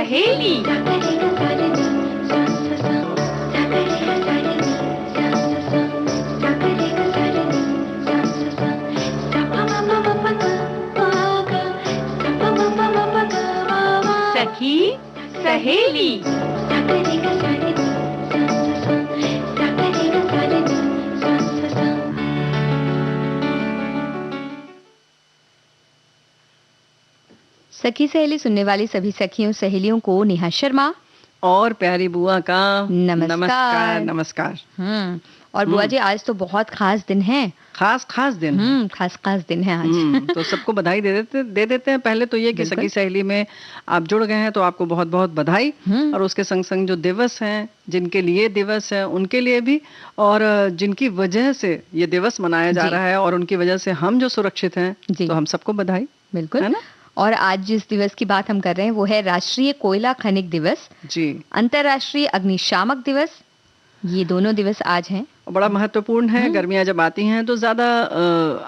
सहेली। सखी सहेली। सखी सहेली सुनने वाली सभी सखियों सहेलियों को नेहा शर्मा और प्यारी बुआ का नमस्कार। नमस्कार। और बुआ जी आज तो बहुत खास दिन है। खास दिन खास दिन है आज। तो सबको बधाई दे देते हैं। पहले तो ये कि सखी सहेली में आप जुड़ गए हैं तो आपको बहुत बहुत बधाई। और उसके संग संग जो दिवस हैं, जिनके लिए दिवस है उनके लिए भी, और जिनकी वजह से ये दिवस मनाया जा रहा है और उनकी वजह से हम जो सुरक्षित हैं, तो हम सबको बधाई। बिल्कुल, है ना। और आज जिस दिवस की बात हम कर रहे हैं वो है राष्ट्रीय कोयला खनिक दिवस जी, अंतर्राष्ट्रीय अग्निशामक दिवस। ये दोनों दिवस आज हैं। बड़ा महत्वपूर्ण है। गर्मियां जब आती हैं तो ज्यादा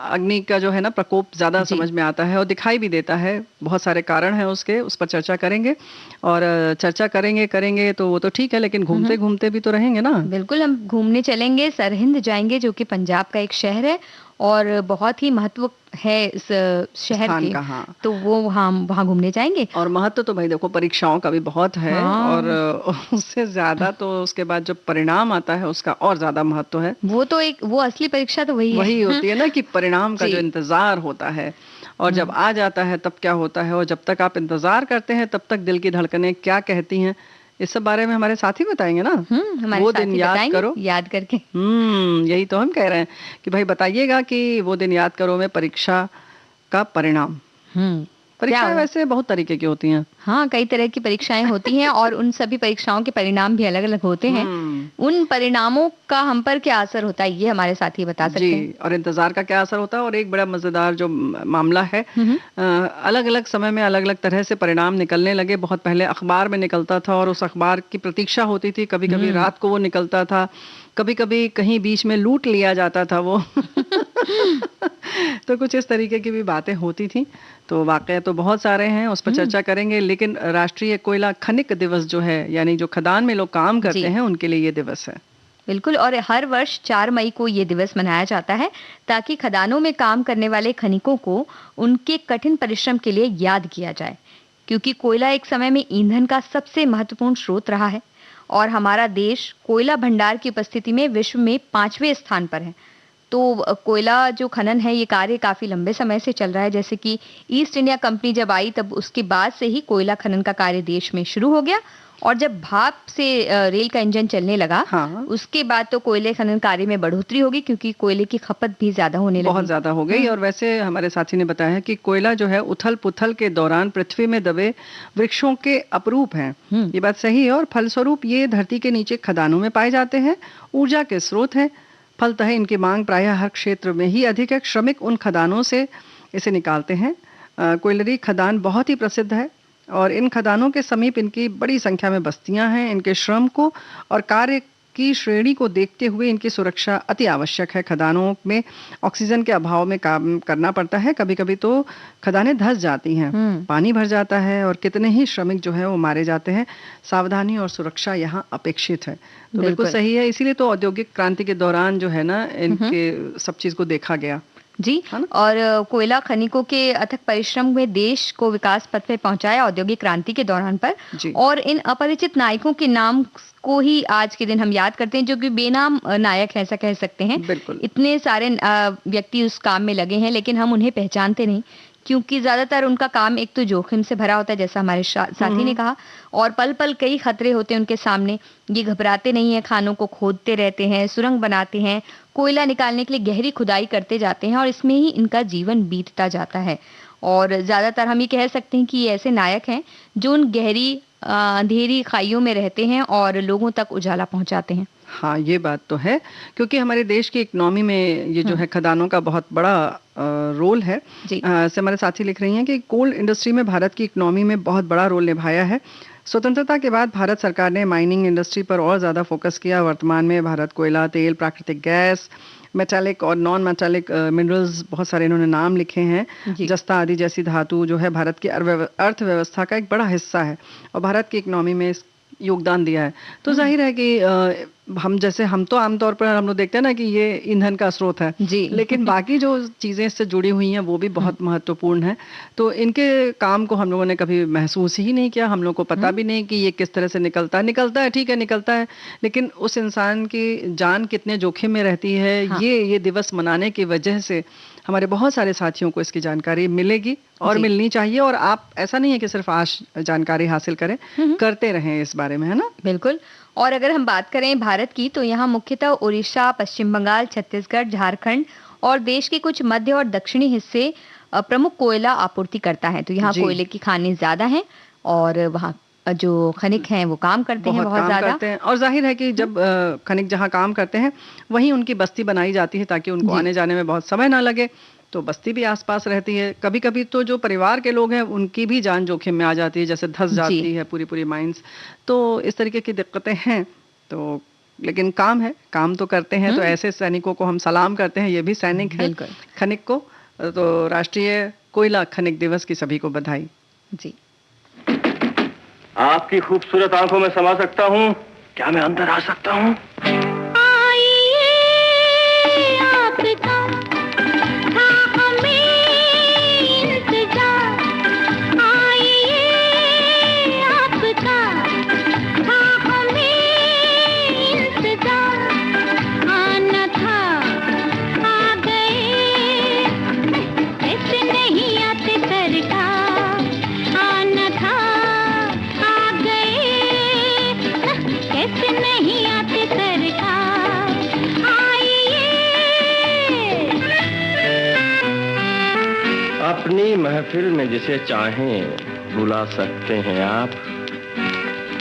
अग्नि का जो है ना प्रकोप ज्यादा समझ में आता है और दिखाई भी देता है। बहुत सारे कारण हैं उसके, उस पर चर्चा करेंगे। और चर्चा करेंगे तो वो तो ठीक है, लेकिन घूमते घूमते भी तो रहेंगे ना। बिल्कुल, हम घूमने चलेंगे, सरहिंद जाएंगे जो कि पंजाब का एक शहर है और बहुत ही महत्व है इस शहर के। हाँ। तो वो वहाँ घूमने जाएंगे। और महत्व तो भाई देखो परीक्षाओं का भी बहुत है। और उससे ज्यादा तो उसके बाद जो परिणाम आता है उसका और ज्यादा महत्व है। वो असली परीक्षा तो वही होती है ना, कि परिणाम का जो इंतजार होता है और जब आ जाता है तब क्या होता है, और जब तक आप इंतजार करते हैं तब तक दिल की धड़कनें क्या कहती हैं, इस सब बारे में हमारे साथी बताएंगे ना। वो दिन याद करो, याद करके। यही तो हम कह रहे हैं कि भाई बताइएगा कि वो दिन याद करो में परीक्षा का परिणाम। परीक्षाएं वैसे बहुत तरीके की होती हैं। हाँ, कई तरह की परीक्षाएं होती हैं और उन सभी परीक्षाओं के परिणाम भी अलग अलग होते हैं। उन परिणामों का हम पर क्या असर होता है ये हमारे साथी बता सकते हैं। और इंतजार का क्या असर होता है। और एक बड़ा मजेदार जो मामला है, अलग अलग समय में अलग अलग तरह से परिणाम निकलने लगे। बहुत पहले अखबार में निकलता था और उस अखबार की प्रतीक्षा होती थी। कभी कभी रात को वो निकलता था, कभी कभी कहीं बीच में लूट लिया जाता था वो। तो कुछ इस तरीके की भी बातें होती थी। तो वाकई तो बहुत सारे हैं, उस पर चर्चा करेंगे। लेकिन राष्ट्रीय कोयला खनिक दिवस जो है, यानी जो खदान में लोग काम करते हैं उनके लिए ये दिवस है। बिल्कुल, और हर वर्ष 4 मई को ये दिवस मनाया जाता है ताकि खदानों में काम करने वाले खनिकों को उनके कठिन परिश्रम के लिए याद किया जाए। क्योंकि कोयला एक समय में ईंधन का सबसे महत्वपूर्ण स्रोत रहा है और हमारा देश कोयला भंडार की उपस्थिति में विश्व में 5वें स्थान पर है। तो कोयला जो खनन है ये कार्य काफी लंबे समय से चल रहा है। जैसे कि ईस्ट इंडिया कंपनी जब आई तब उसके बाद से ही कोयला खनन का कार्य देश में शुरू हो गया। और जब भाप से रेल का इंजन चलने लगा, उसके बाद तो कोयले खनन कार्य में बढ़ोतरी होगी क्योंकि कोयले की खपत भी ज्यादा होने लगी, बहुत ज्यादा हो गई। और वैसे हमारे साथी ने बताया है कि कोयला जो है उथल पुथल के दौरान पृथ्वी में दबे वृक्षों के अपरूप हैं। ये बात सही है। और फलस्वरूप ये धरती के नीचे खदानों में पाए जाते हैं, ऊर्जा के स्रोत हैं। फलतः इनकी मांग प्रायः हर क्षेत्र में ही अधिक है। श्रमिक उन खदानों से इसे निकालते हैं। कोयलरी खदान बहुत ही प्रसिद्ध है और इन खदानों के समीप इनकी बड़ी संख्या में बस्तियां हैं। इनके श्रम को और कार्य की श्रेणी को देखते हुए इनकी सुरक्षा अति आवश्यक है। खदानों में ऑक्सीजन के अभाव में काम करना पड़ता है। कभी कभी तो खदानें धंस जाती हैं, पानी भर जाता है और कितने ही श्रमिक जो है वो मारे जाते हैं। सावधानी और सुरक्षा यहाँ अपेक्षित है। तो बिल्कुल सही है। इसीलिए तो औद्योगिक क्रांति के दौरान जो है ना इनके सब चीज को देखा गया। जी, और कोयला खनिकों के अथक परिश्रम में देश को विकास पथ पे पहुंचाया औद्योगिक क्रांति के दौरान पर। और इन अपरिचित नायकों के नाम को ही आज के दिन हम याद करते हैं, जो कि बेनाम नायक है ऐसा कह सकते हैं। इतने सारे व्यक्ति उस काम में लगे हैं लेकिन हम उन्हें पहचानते नहीं क्योंकि ज्यादातर उनका काम एक तो जोखिम से भरा होता है जैसा हमारे साथी ने कहा, और पल पल कई खतरे होते हैं उनके सामने। ये घबराते नहीं है, खानों को खोदते रहते हैं, सुरंग बनाते हैं, कोयला निकालने के लिए गहरी खुदाई करते जाते हैं और इसमें ही इनका जीवन बीतता जाता है। और ज्यादातर हम ये कह सकते हैं कि ये ऐसे नायक हैं जो उन गहरी अंधेरी खाइयों में रहते हैं और लोगों तक उजाला पहुंचाते हैं। हाँ, ये बात तो है क्योंकि हमारे देश की इकोनॉमी में ये जो है खदानों का बहुत बड़ा रोल है। से हमारे साथी लिख रही हैं कि कोल इंडस्ट्री में भारत की इकोनॉमी में बहुत बड़ा रोल निभाया है। स्वतंत्रता के बाद भारत सरकार ने माइनिंग इंडस्ट्री पर और ज़्यादा फोकस किया। वर्तमान में भारत कोयला, तेल, प्राकृतिक गैस, मेटालिक और नॉन मेटालिक मिनरल्स, बहुत सारे इन्होंने नाम लिखे हैं। जस्ता आदि जैसी धातु जो है भारत की अर्थव्यवस्था का एक बड़ा हिस्सा है और भारत की इकोनॉमी में योगदान दिया है। तो जाहिर है कि हम तो आमतौर पर हम लोग देखते हैं ना कि ये ईंधन का स्रोत है जी लेकिन बाकी जो चीज़ें इससे जुड़ी हुई हैं वो भी बहुत महत्वपूर्ण है। तो इनके काम को हम लोगों ने कभी महसूस ही नहीं किया, हम लोग को पता भी नहीं कि ये किस तरह से निकलता है। ठीक है, निकलता है, लेकिन उस इंसान की जान कितने जोखिम में रहती है, हाँ। ये दिवस मनाने की वजह से हमारे बहुत सारे साथियों को इसकी जानकारी मिलेगी और मिलनी चाहिए। और आप, ऐसा नहीं है कि सिर्फ आज जानकारी हासिल करें, करते रहें इस बारे में, है ना? बिल्कुल। और अगर हम बात करें भारत की, तो यहाँ मुख्यतः उड़ीसा, पश्चिम बंगाल, छत्तीसगढ़, झारखंड और देश के कुछ मध्य और दक्षिणी हिस्से प्रमुख कोयला आपूर्ति करता है। तो यहाँ कोयले की खानें ज्यादा हैं और वहाँ जो खनिक हैं वो काम करते हैं, बहुत ज्यादा। और जाहिर है कि जब खनिक जहाँ काम करते हैं वहीं उनकी बस्ती बनाई जाती है ताकि उनको आने जाने में बहुत समय ना लगे, तो बस्ती भी आसपास रहती है। कभी कभी तो जो परिवार के लोग हैं उनकी भी जान जोखिम में आ जाती है, जैसे धंस जाती है पूरी माइंस। तो इस तरीके की दिक्कतें हैं। तो लेकिन काम तो करते हैं। तो ऐसे सैनिकों को हम सलाम करते हैं, ये भी सैनिक हैं खनिक को। तो राष्ट्रीय कोयला खनिक दिवस की सभी को बधाई जी। आपकी खूबसूरत आंखों में समा सकता हूँ क्या? मैं अंदर आ सकता हूँ? अपनी महफिल में जिसे चाहें बुला सकते हैं आप।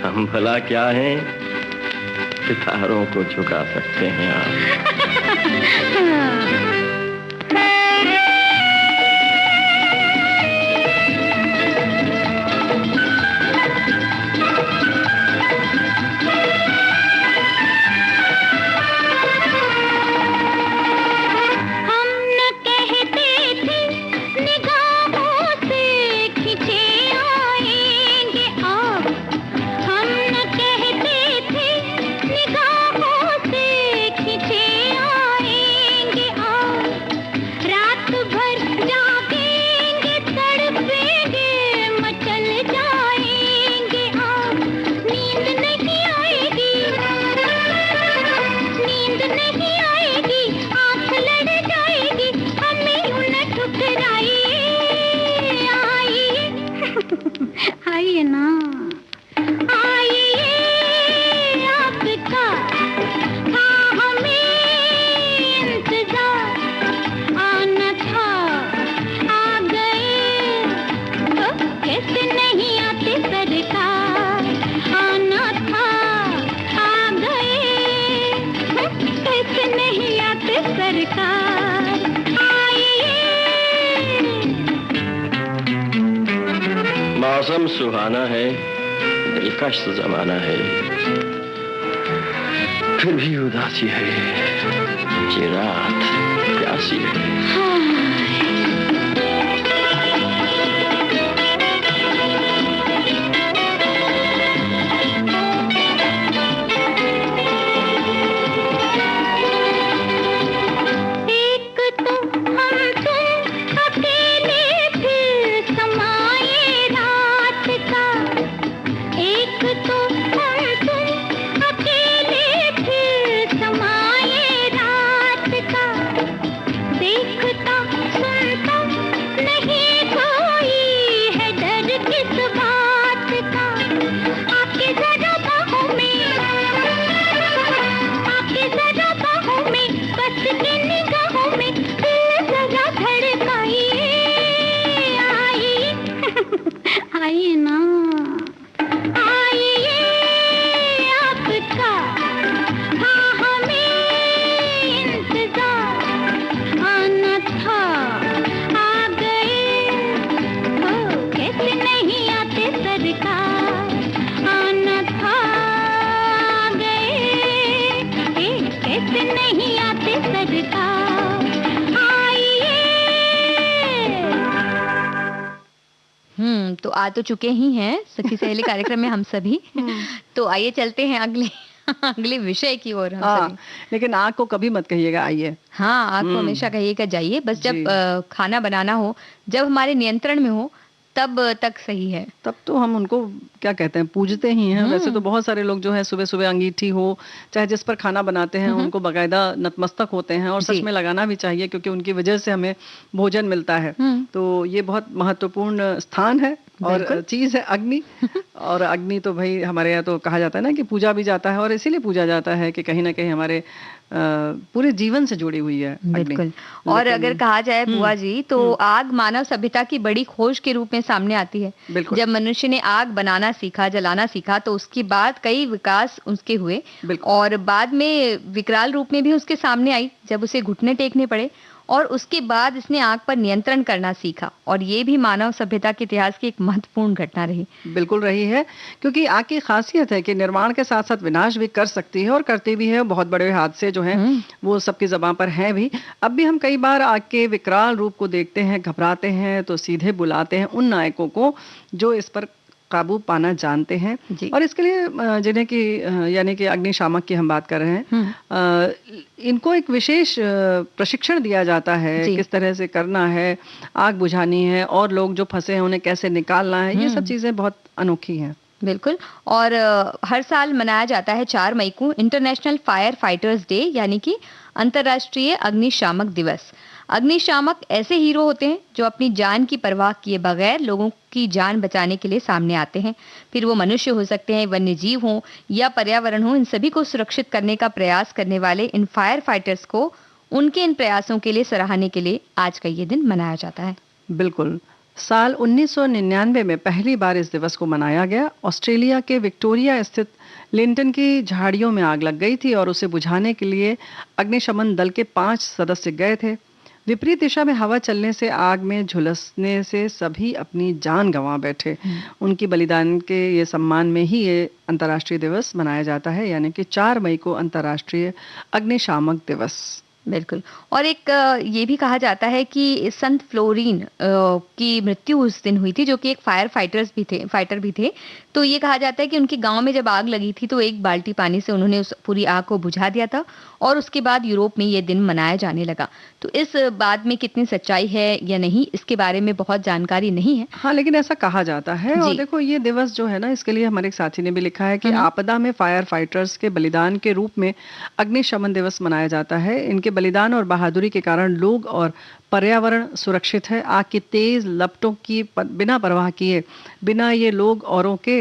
हम भला क्या हैं, सितारों को झुका सकते हैं आप। मौसम सुहाना है, दिलकश जमाना है, फिर भी उदासी है, ये रात प्यासी है। देखता आ तो चुके ही हैं सखी सहेली कार्यक्रम में हम सभी। तो आइए चलते हैं अगले विषय की ओर हम सभी। लेकिन आग को कभी मत कहिएगा आइए। हाँ, आग को हमेशा कहिएगा जाइए। बस जब खाना बनाना हो, जब हमारे नियंत्रण में हो, तब तक सही है। तब तो हम उनको क्या कहते हैं, पूजते ही हैं। वैसे तो बहुत सारे लोग जो है सुबह सुबह अंगीठी हो, चाहे जिस पर खाना बनाते हैं, उनको बाकायदा नतमस्तक होते हैं, और सच में लगाना भी चाहिए क्योंकि उनकी वजह से हमें भोजन मिलता है। तो ये बहुत महत्वपूर्ण स्थान है और चीज है अग्नि। और अग्नि तो भाई हमारे यहाँ तो कहा जाता है ना कि पूजा भी जाता है, और इसीलिए पूजा जाता है कि कहीं ना कहीं हमारे पूरे जीवन से जुड़ी हुई है बिल्कुल। और अगर कहा जाए बुआ जी, तो आग मानव सभ्यता की बड़ी खोज के रूप में सामने आती है। जब मनुष्य ने आग बनाना सीखा, जलाना सीखा, तो उसके बाद कई विकास उसके हुए, और बाद में विकराल रूप में भी उसके सामने आई जब उसे घुटने टेकने पड़े, और उसके बाद इसने आग पर नियंत्रण करना सीखा। और ये भी मानव सभ्यता के इतिहास की एक महत्वपूर्ण घटना रही। बिल्कुल रही है, क्योंकि आग की खासियत है कि निर्माण के साथ साथ विनाश भी कर सकती है और करती भी है। बहुत बड़े हादसे जो हैं वो सबकी ज़बान पर हैं भी। अब भी हम कई बार आग के विकराल रूप को देखते हैं, घबराते हैं, तो सीधे बुलाते हैं उन नायकों को जो इस पर काबू पाना जानते हैं। और इसके लिए जिन्हें कि यानी कि अग्निशामक की हम बात कर रहे हैं, इनको एक विशेष प्रशिक्षण दिया जाता है, किस तरह से करना है, आग बुझानी है, और लोग जो फंसे हैं उन्हें कैसे निकालना है। ये सब चीजें बहुत अनोखी हैं। बिल्कुल। और हर साल मनाया जाता है 4 मई को इंटरनेशनल फायर फाइटर्स डे, यानी कि अंतर्राष्ट्रीय अग्निशामक दिवस। अग्निशामक ऐसे हीरो होते हैं जो अपनी जान की परवाह किए बगैर लोगों की जान बचाने के लिए सामने आते हैं। फिर वो मनुष्य हो सकते हैं, वन्य जीव हो या पर्यावरण हो, इन सभी को सुरक्षित करने का प्रयास करने वाले इन फायर फाइटर्स को उनके इन प्रयासों के लिए सराहने के लिए आज का ये दिन मनाया जाता है। बिल्कुल। साल 1999 में पहली बार इस दिवस को मनाया गया। ऑस्ट्रेलिया के विक्टोरिया स्थित लिंटन की झाड़ियों में आग लग गई थी और उसे बुझाने के लिए अग्निशमन दल के 5 सदस्य गए थे। विपरीत दिशा में हवा चलने से आग में झुलसने से सभी अपनी जान गंवा बैठे। उनकी बलिदान के ये सम्मान में ही ये अंतर्राष्ट्रीय दिवस मनाया जाता है, यानी कि 4 मई को अंतर्राष्ट्रीय अग्निशामक दिवस। बिल्कुल। और एक ये भी कहा जाता है कि संत फ्लोरीन की मृत्यु उस दिन हुई थी, जो कि एक फाइटर भी थे। तो ये कहा जाता है कि उनके गांव में जब आग लगी थी तो 1 बाल्टी पानी से उन्होंने उस पूरी आग को बुझा दिया था, और उसके बाद यूरोप में ये दिन मनाया जाने लगा। तो इस बात में कितनी सच्चाई है या नहीं, इसके बारे में बहुत जानकारी नहीं है। हाँ, लेकिन ऐसा कहा जाता है। और देखो, ये दिवस जो है ना, इसके लिए हमारे एक साथी ने भी लिखा है कि आपदा में फायर फाइटर्स के बलिदान के रूप में अग्निशमन दिवस मनाया जाता है। इनके बलिदान और बहादुरी के कारण लोग और पर्यावरण सुरक्षित है। आग की तेज लपटों की बिना परवाह किए, बिना ये लोग औरों के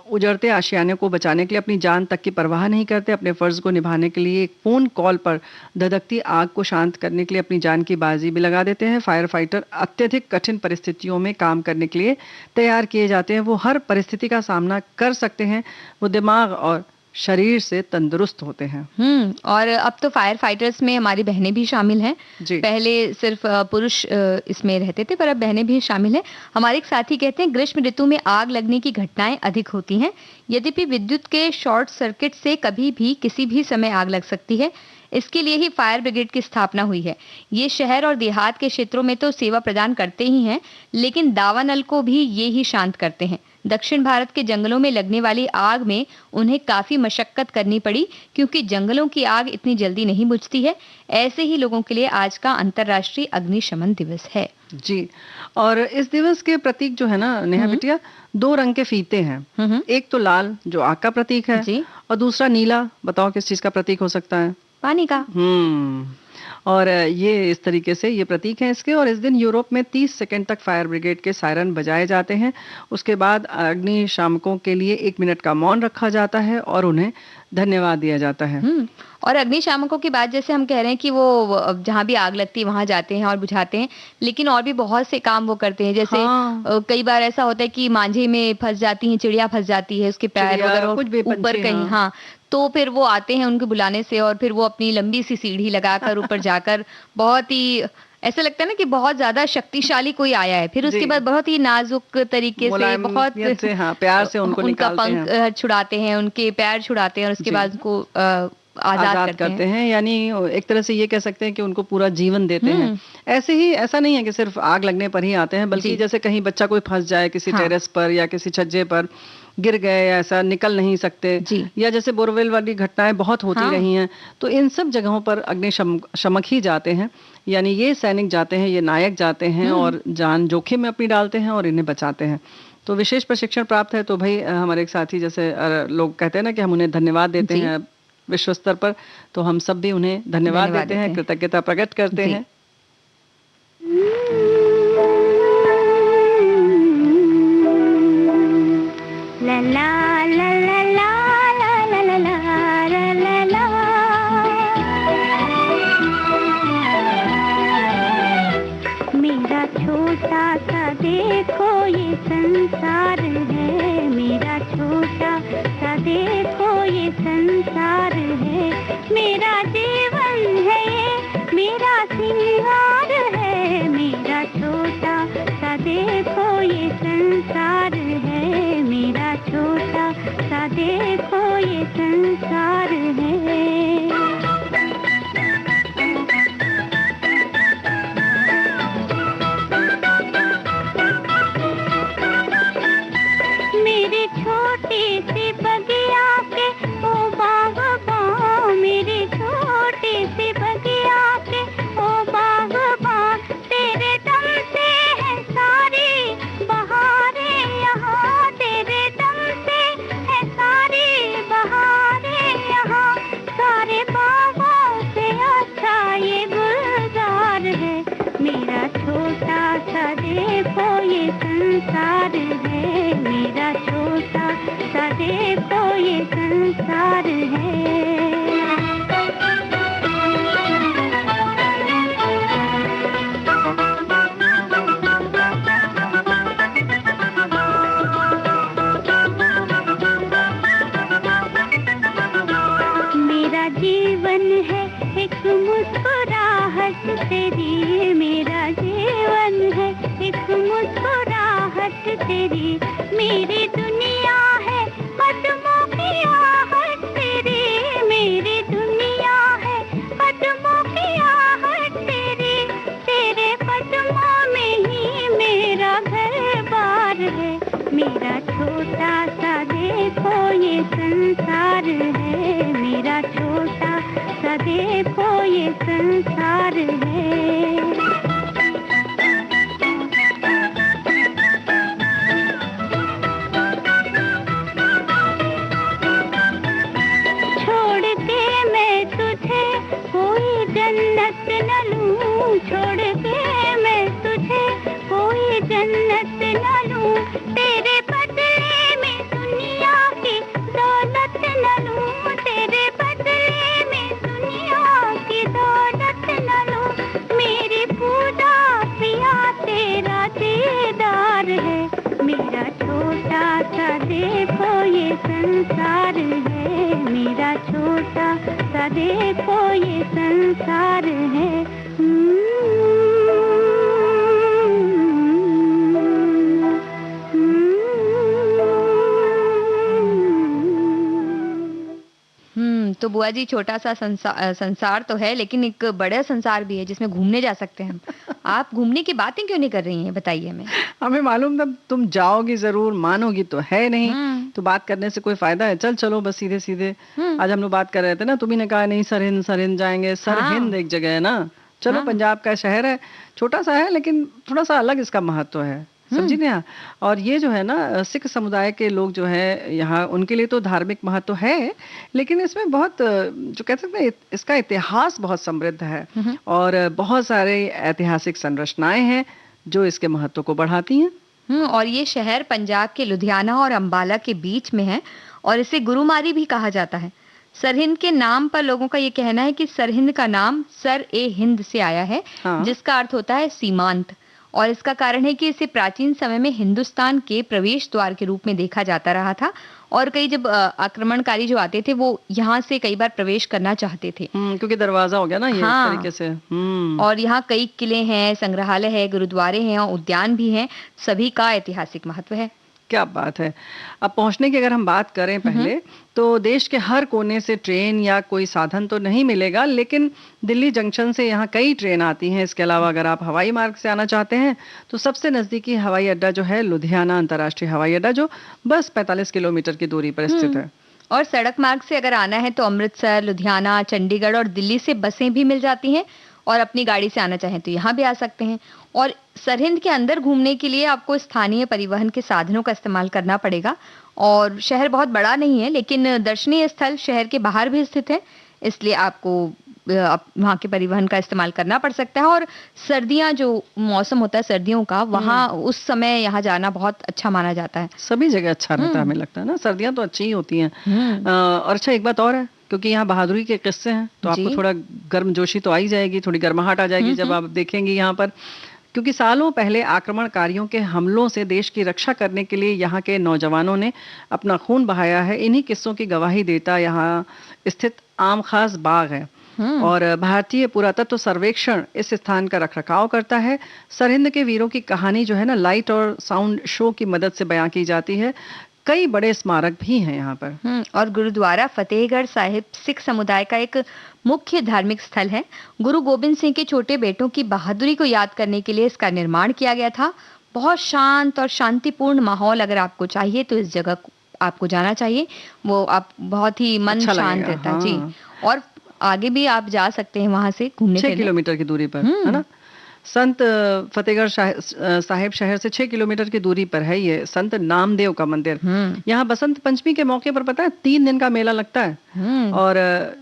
उजड़ते आशियाने को बचाने के लिए अपनी जान तक की परवाह नहीं करते। अपने फर्ज को निभाने के लिए एक फ़ोन कॉल पर धधकती आग को शांत करने के लिए अपनी जान की बाजी भी लगा देते हैं। फायर फाइटर अत्यधिक कठिन परिस्थितियों में काम करने के लिए तैयार किए जाते हैं। वो हर परिस्थिति का सामना कर सकते हैं। वो दिमाग और शरीर से तंदुरुस्त होते हैं। और अब तो फायर फाइटर्स में हमारी बहनें भी शामिल हैं। पहले सिर्फ पुरुष इसमें रहते थे, पर अब बहनें भी शामिल हैं। हमारे एक साथी कहते हैं ग्रीष्म ऋतु में आग लगने की घटनाएं अधिक होती हैं। यद्यपि विद्युत के शॉर्ट सर्किट से कभी भी किसी भी समय आग लग सकती है। इसके लिए ही फायर ब्रिगेड की स्थापना हुई है। ये शहर और देहात के क्षेत्रों में तो सेवा प्रदान करते ही हैं, लेकिन दावानल को भी ये ही शांत करते हैं। दक्षिण भारत के जंगलों में लगने वाली आग में उन्हें काफी मशक्कत करनी पड़ी, क्योंकि जंगलों की आग इतनी जल्दी नहीं बुझती है। ऐसे ही लोगों के लिए आज का अंतर्राष्ट्रीय अग्निशमन दिवस है। जी। और इस दिवस के प्रतीक जो है ना नेहा बिटिया, 2 रंग के फीते हैं। एक तो लाल जो आग का प्रतीक है, और दूसरा नीला, बताओ किस चीज का प्रतीक हो सकता है? पानी का। और ये इस तरीके से ये प्रतीक हैं इसके। और इस दिन यूरोप में 30 सेकंड तक फायर ब्रिगेड के सायरन बजाए जाते हैं। उसके बाद अग्निशामकों के लिए 1 मिनट का मौन रखा जाता है और उन्हें धन्यवाद दिया जाता है। और अग्निशामकों की बात जैसे हम कह रहे हैं कि वो जहाँ भी आग लगती है वहां जाते हैं और बुझाते हैं, लेकिन और भी बहुत से काम वो करते हैं। जैसे कई बार ऐसा होता है कि मांझे में फंस जाती है, चिड़िया फंस जाती है, उसके पैर वगैरह ऊपर कहीं, तो फिर वो आते हैं उनके बुलाने से, और फिर वो अपनी लंबी सी सीढ़ी लगाकर ऊपर जाकर, बहुत ही ऐसा लगता है ना कि बहुत ज्यादा शक्तिशाली कोई आया है। फिर उसके बाद बहुत ही नाजुक तरीके से, बहुत प्यार से उनका पंख छुड़ाते हैं, उनके पैर छुड़ाते हैं, और उसके बाद उनको आजाद करते हैं, यानी एक तरह से ये कह सकते हैं कि उनको पूरा जीवन देते हैं। ऐसे ही, ऐसा नहीं है कि सिर्फ आग लगने पर ही आते हैं, बल्कि जैसे कहीं बच्चा कोई फंस जाए किसी टेरेस पर या किसी छज्जे पर गिर गए, या ऐसा निकल नहीं सकते, या जैसे बोरवेल वाली घटनाएं बहुत होती रही हैं, तो इन सब जगहों पर अग्निशमक ही जाते हैं, यानी ये सैनिक जाते हैं, ये नायक जाते हैं और जान जोखिम में अपनी डालते हैं और इन्हें बचाते हैं। तो विशेष प्रशिक्षण प्राप्त है, तो भाई हमारे एक साथी जैसे लोग कहते हैं ना कि हम उन्हें धन्यवाद देते हैं विश्व स्तर पर, तो हम सब भी उन्हें धन्यवाद देते हैं, कृतज्ञता प्रकट करते हैं। ला ला ला ला ला ला ला ला ला, मेरा छोटा सा देखो ये संसार है, मेरा छोटा सा देखो ये संसार है, मेरा जीवन है ये, मेरा सिंगार है, मेरा छोटा सा देखो ये संसार है, मेरा छोटा सा देखो ये संसार है। मेरे छोटे से बगिया के ओ बाग़बान, मेरे छोटे से बगिया के ओ बाग़बान, तेरे दम से है सारी बहारें यहाँ, तेरे दम से है सारी बहारें यहाँ, सारे बागों से अच्छा ये गुलजार है, मेरा छोटा सा देखो ये संसार है, मेरा छोटा सा देखो ये संसार है। मेरा जीवन है एक मुस्कुराहट तेरी, मेरा जीवन है एक मुस्कुराहट तेरी, मेरी दुनिया है कदमों की आहट तेरी, मेरी दुनिया है कदमों की आहट तेरी, तेरे कदमों में ही मेरा घर बार है, मेरा छोटा सा देखो ये संसार है, मेरा छोटा सा देखो ये संसार है। छोड़ के मैं तुझे कोई जन्नत न लूं, छोड़ के मैं तुझे कोई जन्नत न लूं, तेरे बदले में दुनिया की दौलत न लूं, तेरे बदले में दुनिया की दौलत न लूं, मेरी पूजा पिया तेरा दीदार है, मेरा छोटा सा देखो ये संसार है, मेरा छोटा सा देखो ये संसार है। तो बुआ जी, छोटा सा संसार तो है, लेकिन एक बड़ा संसार भी है जिसमें घूमने जा सकते हैं हम। आप घूमने की बातें क्यों नहीं कर रही हैं, बताइए हमें। हमें मालूम था तुम जाओगी जरूर, मानोगी तो है नहीं, तो बात करने से कोई फायदा है। चलो बस सीधे सीधे आज हम लोग बात कर रहे थे ना, तुम्ही ने कहा नहीं सरहिंद जाएंगे। सरहिंद एक जगह है ना, चलो पंजाब का शहर है, छोटा सा है लेकिन थोड़ा सा अलग इसका महत्व है, समझी ना। और ये जो है ना, सिख समुदाय के लोग जो है यहाँ, उनके लिए तो धार्मिक महत्व है, लेकिन इसमें बहुत जो कह सकते हैं इसका इतिहास बहुत समृद्ध है और बहुत सारे ऐतिहासिक संरचनाएं हैं जो इसके महत्व को बढ़ाती हैं। और ये शहर पंजाब के लुधियाना और अंबाला के बीच में है और इसे गुरुमारी भी कहा जाता है। सरहिंद के नाम पर लोगों का ये कहना है कि सरहिंद का नाम सर ए हिंद से आया है, जिसका अर्थ होता है सीमांत। और इसका कारण है कि इसे प्राचीन समय में हिंदुस्तान के प्रवेश द्वार के रूप में देखा जाता रहा था और कई जब आक्रमणकारी जो आते थे वो यहाँ से कई बार प्रवेश करना चाहते थे, क्योंकि दरवाजा हो गया ना ये इस तरीके से। और यहाँ कई किले हैं, संग्रहालय है, गुरुद्वारे हैं और उद्यान भी हैं, सभी का ऐतिहासिक महत्व है। क्या बात है। अब पहुंचने की अगर हम बात करें पहले, तो देश के हर कोने से ट्रेन या कोई साधन तो नहीं मिलेगा, लेकिन दिल्ली जंक्शन से यहाँ कई ट्रेन आती हैं। इसके अलावा अगर आप हवाई मार्ग से आना चाहते हैं तो सबसे नज़दीकी हवाई अड्डा जो है लुधियाना अंतर्राष्ट्रीय हवाई अड्डा, जो बस 45 किलोमीटर की दूरी पर स्थित है। और सड़क मार्ग से अगर आना है तो अमृतसर, लुधियाना, चंडीगढ़ और दिल्ली से बसें भी मिल जाती हैं, और अपनी गाड़ी से आना चाहें तो यहाँ भी आ सकते हैं। और सरहिंद के अंदर घूमने के लिए आपको स्थानीय परिवहन के साधनों का इस्तेमाल करना पड़ेगा। और शहर बहुत बड़ा नहीं है, लेकिन दर्शनीय स्थल शहर के बाहर भी स्थित है, इसलिए आपको वहाँ के परिवहन का इस्तेमाल करना पड़ सकता है। और सर्दियाँ, जो मौसम होता है सर्दियों का, वहाँ उस समय यहाँ जाना बहुत अच्छा माना जाता है। सभी जगह अच्छा रहता है, हमें लगता है ना, सर्दियाँ तो अच्छी ही होती हैं। और अच्छा, एक बात और है, क्योंकि यहाँ बहादुरी के किस्से हैं, तो आपको थोड़ा गर्मजोशी तो आई जाएगी, थोड़ी गर्माहट आ जाएगी जब आप देखेंगे यहाँ पर, क्योंकि सालों पहले आक्रमणकारियों के हमलों से देश की रक्षा करने के लिए यहाँ के नौजवानों ने अपना खून बहाया है। इन्हीं किस्सों की गवाही देता यहाँ स्थित आम खास बाग है। और भारतीय पुरातत्व सर्वेक्षण इस स्थान का रखरखाव करता है। सरहिंद के वीरों की कहानी जो है ना, लाइट और साउंड शो की मदद से बयां की जाती है। कई बड़े स्मारक भी हैं यहाँ पर। और गुरुद्वारा फतेहगढ़ साहिब सिख समुदाय का एक मुख्य धार्मिक स्थल है। गुरु गोबिंद सिंह के छोटे बेटों की बहादुरी को याद करने के लिए इसका निर्माण किया गया था। बहुत शांत और शांतिपूर्ण माहौल अगर आपको चाहिए तो इस जगह आपको जाना चाहिए। वो आप बहुत ही मन अच्छा शांत रहता है। जी, और आगे भी आप जा सकते हैं वहां से घूमने के लिए। 6 किलोमीटर की दूरी पर, है ना। संत फतेहगढ़ साहिब शहर से 6 किलोमीटर की दूरी पर है ये संत नामदेव का मंदिर। यहाँ बसंत पंचमी के मौके पर पता है 3 दिन का मेला लगता है। और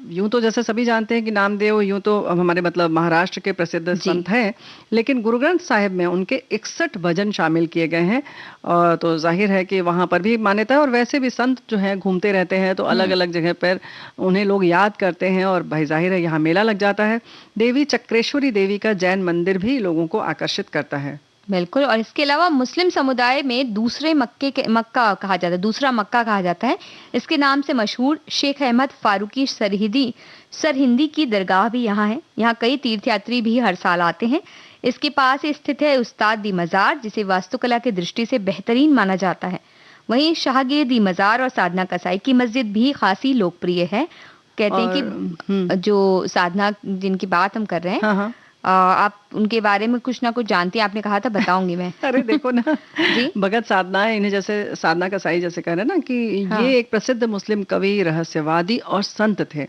यूं तो जैसे सभी जानते हैं कि नामदेव यूं तो हमारे मतलब महाराष्ट्र के प्रसिद्ध संत हैं, लेकिन गुरु ग्रंथ साहिब में उनके 61 भजन शामिल किए गए हैं। और तो जाहिर है कि वहाँ पर भी मान्यता है। और वैसे भी संत जो है घूमते रहते हैं, तो अलग अलग जगह पर उन्हें लोग याद करते हैं। और भाई जाहिर है यहाँ मेला लग जाता है। देवी चक्रेश्वरी देवी का जैन मंदिर भी लोगों को आकर्षित करता है। बिल्कुल। और इसके अलावा मुस्लिम समुदाय में मक्का कहा जाता है, दूसरा मक्का कहा जाता है। इसके नाम से मशहूर शेख अहमद फारूकी सरहिंदी की दरगाह भी यहाँ है। यहाँ कई तीर्थयात्री भी हर साल आते हैं। इसके पास ही स्थित है उस्ताद दी मजार, जिसे वास्तुकला की दृष्टि से बेहतरीन माना जाता है। वहीं शाहगीर दी मजार और साधना कसाई की मस्जिद भी खासी लोकप्रिय है। कहते हैं कि जो साधना जिनकी बात हम कर रहे हैं, आप उनके बारे में कुछ ना कुछ जानती हैं। आपने कहा था बताऊंगी मैं। अरे देखो ना जी, भगत साधना है, इन्हें जैसे साधना कसाई जैसे कह रहे हैं ना कि ये एक प्रसिद्ध मुस्लिम कवि, रहस्यवादी और संत थे।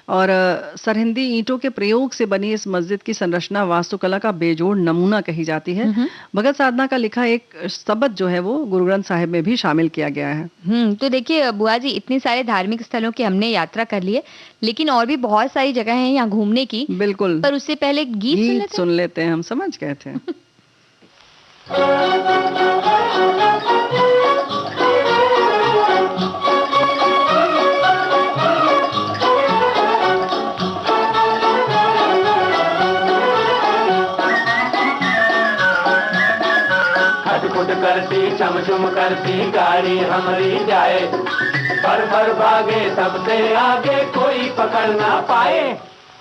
और सरहिंदी ईंटों के प्रयोग से बनी इस मस्जिद की संरचना वास्तुकला का बेजोड़ नमूना कही जाती है। भगत साधना का लिखा एक शब्द जो है वो गुरु ग्रंथ साहिब में भी शामिल किया गया है। तो देखिए बुआ जी, इतने सारे धार्मिक स्थलों की हमने यात्रा कर ली है, लेकिन और भी बहुत सारी जगह हैं यहाँ घूमने की। बिल्कुल, पर उससे पहले गीत सुन लेते हैं। हम समझ गए थे। करती चमचम करती गाड़ी हमारी जाए, फर भागे सबसे आगे, कोई पकड़ ना पाए।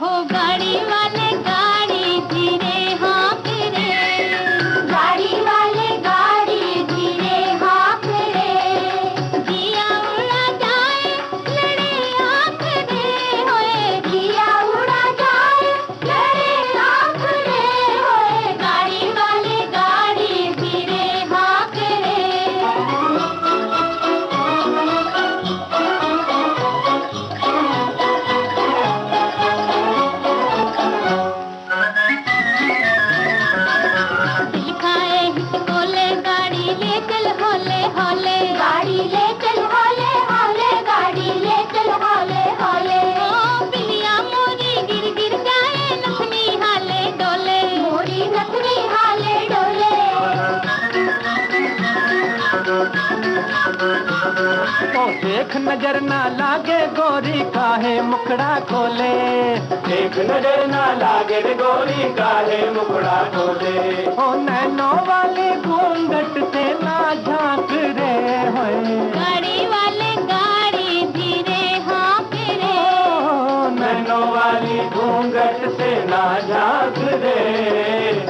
हो गाड़ी वाले गाड़ी धीरे हाँक रे, गाड़ी वाले गाड़ी धीरे हाँक रे, दिया उड़ा जाए लड़े आँख रे, होए दिया उड़ा जाए लड़े आँख रे, होए गाड़ी वाले गाड़ी धीरे हाँक रे। तो देख नजर ना लागे गोरी काहे मुखड़ा खोले, देख नजर ना लागे गोरी काहे मुखड़ा खोले। ओ नैनो वाले घूंघट से ना झांक रे, होए गाड़ी वाले गाड़ी धीरे हाँक रे, ओ नैनो वाली घूंघट से ना झांक रे,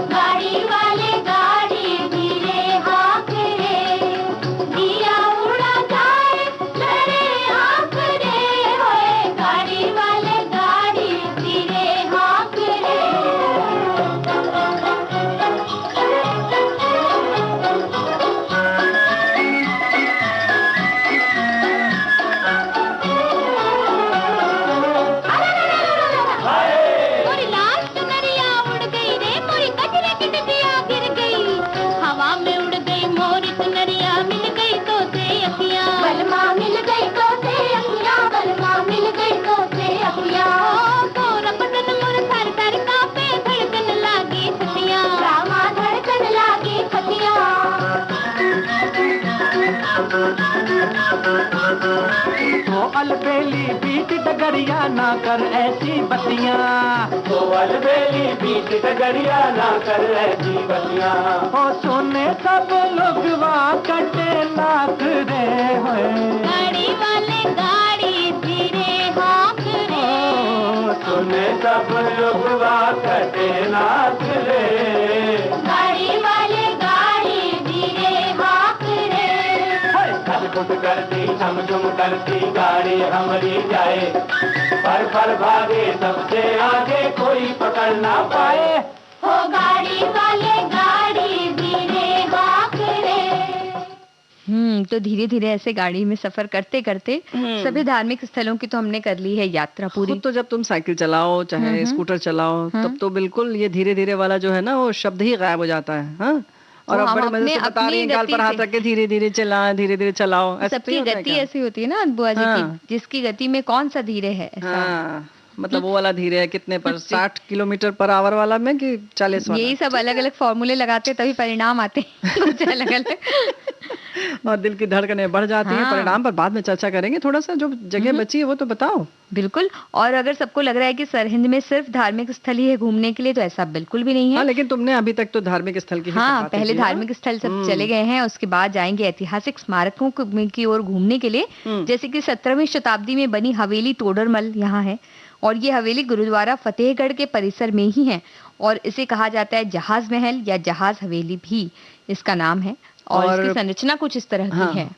गाड़ी वाले गाड़ी धीरे हाँक रे, अलबेली बीच डगरिया ना कर ऐसी बतियां, ओ अलबेली बीच डगरिया ना कर ऐसी बतियां। ओ सोने सब लोग वहाँ कटे लाख रे होए, गाड़ी वाले गाड़ी धीरे हाँक रे, सोने सब लोग वहाँ कटे लाख रे, गाड़ी वाले गाड़ी धीरे हाँक रे। खटखट करती झमझम करती गाड़ी हमारी जाए, पर पर भागे सबसे आगे कोई पकड़ ना पाए, हो गाड़ी वाले गाड़ी धीरे हाँक रे। तो धीरे धीरे ऐसे गाड़ी में सफर करते करते सभी धार्मिक स्थलों की तो हमने कर ली है यात्रा पूरी। खुद तो जब तुम साइकिल चलाओ चाहे स्कूटर चलाओ तब तो बिल्कुल ये धीरे धीरे वाला जो है ना वो शब्द ही गायब हो जाता है। हाँ, और अब बड़े मजे से बता रही हैं गाल पर हाथ रख के धीरे धीरे चलाओ। सबकी गति ऐसी होती है ना बुआ जी की, जिसकी गति में कौन सा धीरे है ऐसा। हाँ, मतलब वो वाला धीरे है कितने पर, 60 किलोमीटर पर आवर वाला में कि 40 वाला? यही सब अलग अलग फॉर्मूले लगाते तभी परिणाम आते हैं कुछ अलग अलग। और दिल की धड़कनें बढ़ जाती हैं। परिणाम पर बाद में चर्चा करेंगे, थोड़ा सा जो जगह बची है वो तो बताओ। बिल्कुल, और अगर सबको लग रहा है कि सरहिंद में सिर्फ धार्मिक स्थल ही है घूमने के लिए, तो ऐसा बिल्कुल भी नहीं है। हाँ, लेकिन तुमने अभी तक तो धार्मिक स्थल की पहले धार्मिक स्थल सब चले गए हैं, उसके बाद जाएंगे ऐतिहासिक स्मारकों की ओर घूमने के लिए। जैसे कि 17वीं शताब्दी में बनी हवेली तोडरमल यहाँ है, और ये हवेली गुरुद्वारा फतेहगढ़ के परिसर में ही है, और इसे कहा जाता है जहाज महल या जहाज हवेली भी इसका नाम है, और इसकी संरचना कुछ इस तरह की है।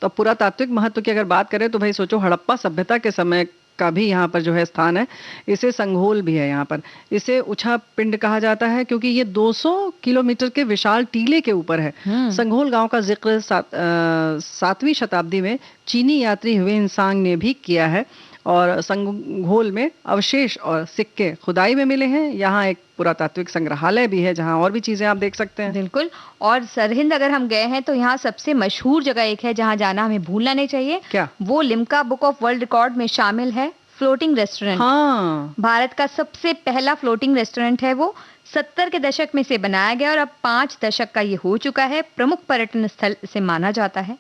तो पुरातात्विक महत्व की अगर बात करें तो भाई सोचो, हड़प्पा सभ्यता के समय का भी यहाँ पर जो है स्थान है। इसे संघोल भी है यहाँ पर। इसे उछा पिंड कहा जाता है क्योंकि ये 200 किलोमीटर के विशाल टीले के ऊपर है। संघोल गांव का जिक्र 7वीं शताब्दी में चीनी यात्री ह्वेनसांग ने भी किया है, और संघोल में अवशेष और सिक्के खुदाई में मिले हैं। यहाँ एक पुरातात्विक संग्रहालय भी है जहाँ और भी चीजें आप देख सकते हैं। बिल्कुल, और सरहिंद अगर हम गए हैं तो यहाँ सबसे मशहूर जगह एक है जहाँ जाना हमें भूलना नहीं चाहिए। क्या? वो Limca book of world record में शामिल है फ्लोटिंग रेस्टोरेंट। हाँ, भारत का सबसे पहला फ्लोटिंग रेस्टोरेंट है वो। 70 के दशक में से बनाया गया और अब 5 दशक का ये हो चुका है। प्रमुख पर्यटन स्थल इसे माना जाता है।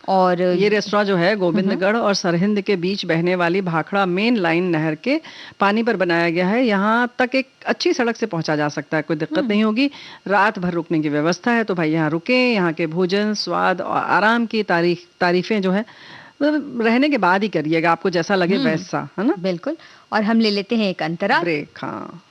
और ये रेस्टोरेंट जो है गोविंदगढ़ और सरहिंद के बीच बहने वाली भाखड़ा मेन लाइन नहर के पानी पर बनाया गया है। यहाँ तक एक अच्छी सड़क से पहुंचा जा सकता है, कोई दिक्कत नहीं होगी। रात भर रुकने की व्यवस्था है, तो भाई यहाँ रुके। यहाँ के भोजन, स्वाद और आराम की तारीफें जो है रहने के बाद ही करिएगा, आपको जैसा लगे वैसा, है ना? बिल्कुल। और हम ले लेते हैं एक अंतरा ब्रेक। हाँ,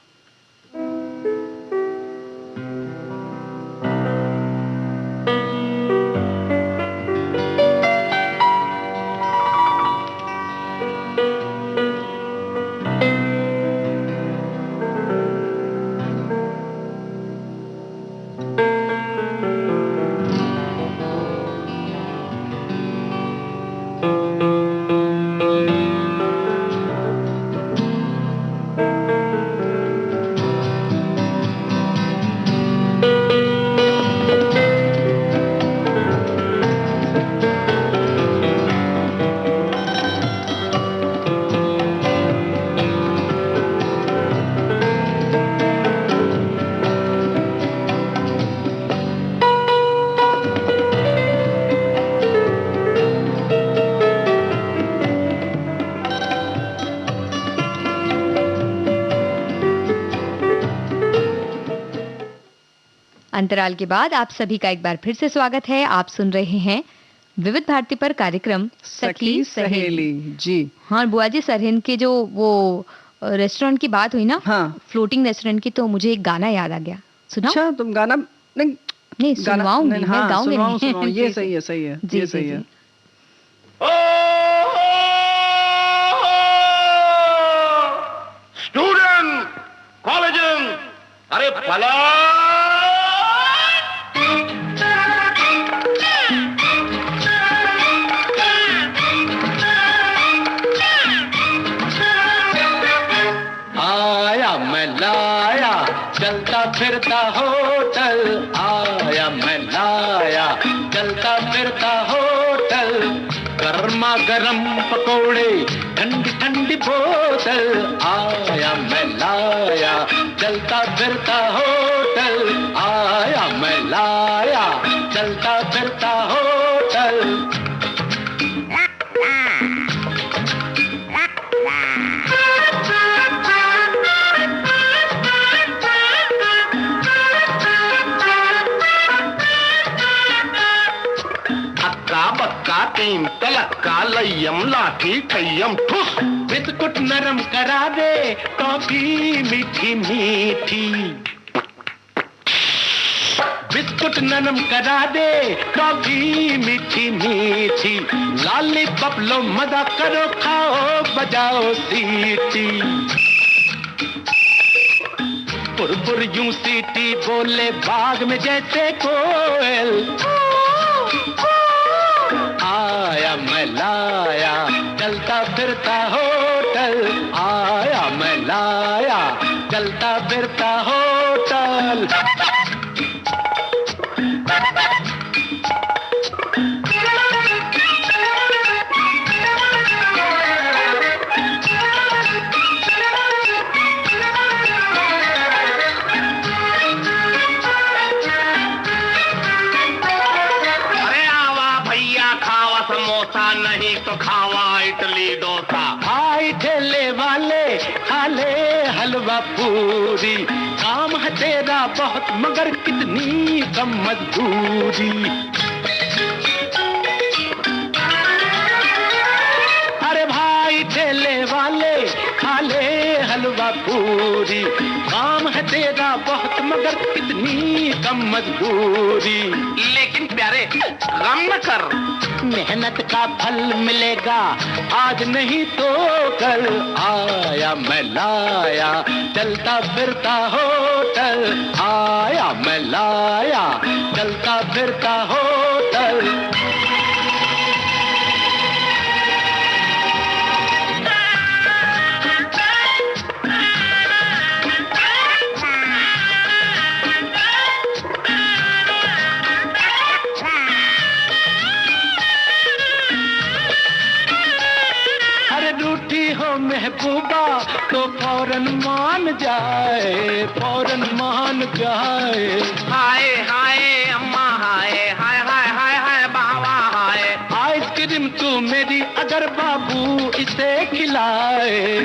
अंतराल के बाद आप सभी का एक बार फिर से स्वागत है। आप सुन रहे हैं विविध भारती पर कार्यक्रम सखी सहेली। जी हाँ बुआ जी, सरहिंद के जो वो रेस्टोरेंट की बात हुई ना, फ्लोटिंग रेस्टोरेंट की, तो मुझे एक गाना याद आ गया। सुनाओ? अच्छा, तुम गाना नहीं सुनवाऊंगी, मैं गाऊंगी नहीं। ये सही है, सही है, ये सही है। स्टूडेंट कॉलेज, अरे फला लाया चलता फिरता होटल, आया मैं लाया चलता फिरता होटल, गर्मा गर्म पकोड़े ठंडी ठंडी बोतल, आया मैं लाया चलता फिरता होटल, आया मैं लाया चलता फिरता होटल। तीन तलक का लयम लाठी खयम ठुस। बिस्कुट नरम करा दे टॉफी मीठी मीठी, बिस्कुट नरम करा दे टॉफी मीठी मीठी। लॉलीपॉप लो मजा करो खाओ बजाओ सीटी। पुरपुर यूं सीटी बोले बाग में जैसे कोयल। आया मैं लाया चलता फिरता होटल, आया मैं लाया चलता फिरता होटल। नहीं तो खावा इडली डोसा। भाई ठेले वाले खा ले हलवा पूरी, काम है तेरा बहुत मगर कितनी कम मजदूरी। अरे भाई ठेले वाले खा ले हलवा पूरी, काम है तेरा बहुत मगर कितनी कम मजदूरी। लेकिन प्यारे गम न कर, मेहनत का फल मिलेगा आज नहीं तो कल। आया मैं लाया चलता फिरता होटल, आया मैं लाया चलता फिरता होटल। महबूबा तो फौरन मान जाए, फौरन मान जाए। हाय हाय अम्मा हाय हाय हाय हाय हाय बाबा हाय। आइसक्रीम तू मेरी अगर बाबू इसे खिलाए।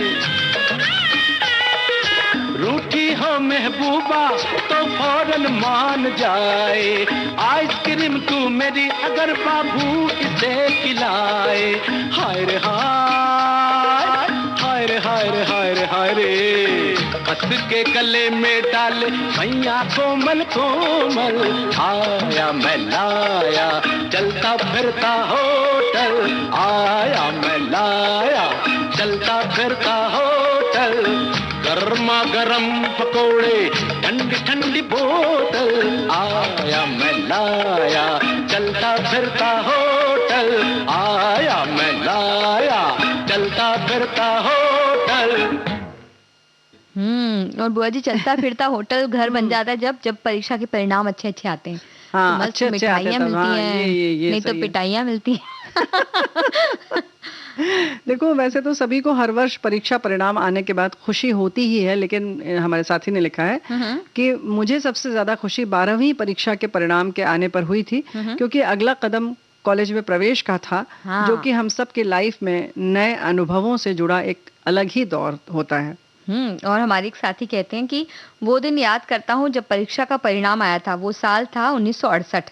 रूठी हो महबूबा तो फौरन मान जाए, आइसक्रीम तू मेरी अगर बाबू इसे खिलाए। हाय रे हाय हाय रे हाय रे हाय रे हाय रे, हंस के गले में डाले मैया कोमल कोमल। आया मैं लाया चलता फिरता होटल, आया मैं लाया चलता फिरता होटल। गर्मा गर्म पकोड़े ठंडी ठंडी बोतल, आया मैं लाया चलता फिरता होटल, आया मैं लाया चलता फिरता होटल। और बुआ जी चलता फिरता होटल घर बन जाता है जब परीक्षा के परिणाम अच्छे अच्छे आते हैं। हाँ, तो अच्छे मिठाइयाँ मिलती हैं, नहीं तो पिटाइयाँ मिलती हैं। देखो वैसे तो सभी को हर वर्ष परीक्षा परिणाम आने के बाद खुशी होती ही है, लेकिन हमारे साथी ने लिखा है कि मुझे सबसे ज्यादा खुशी 12वीं परीक्षा के परिणाम के आने पर हुई थी, क्योंकि अगला कदम कॉलेज में प्रवेश का था। हाँ। जो कि हम सब के लाइफ में नए अनुभवों से जुड़ा एक अलग ही दौर होता है। और हमारे एक साथी कहते हैं कि वो दिन याद करता हूँ जब परीक्षा का परिणाम आया था। वो साल था 1968।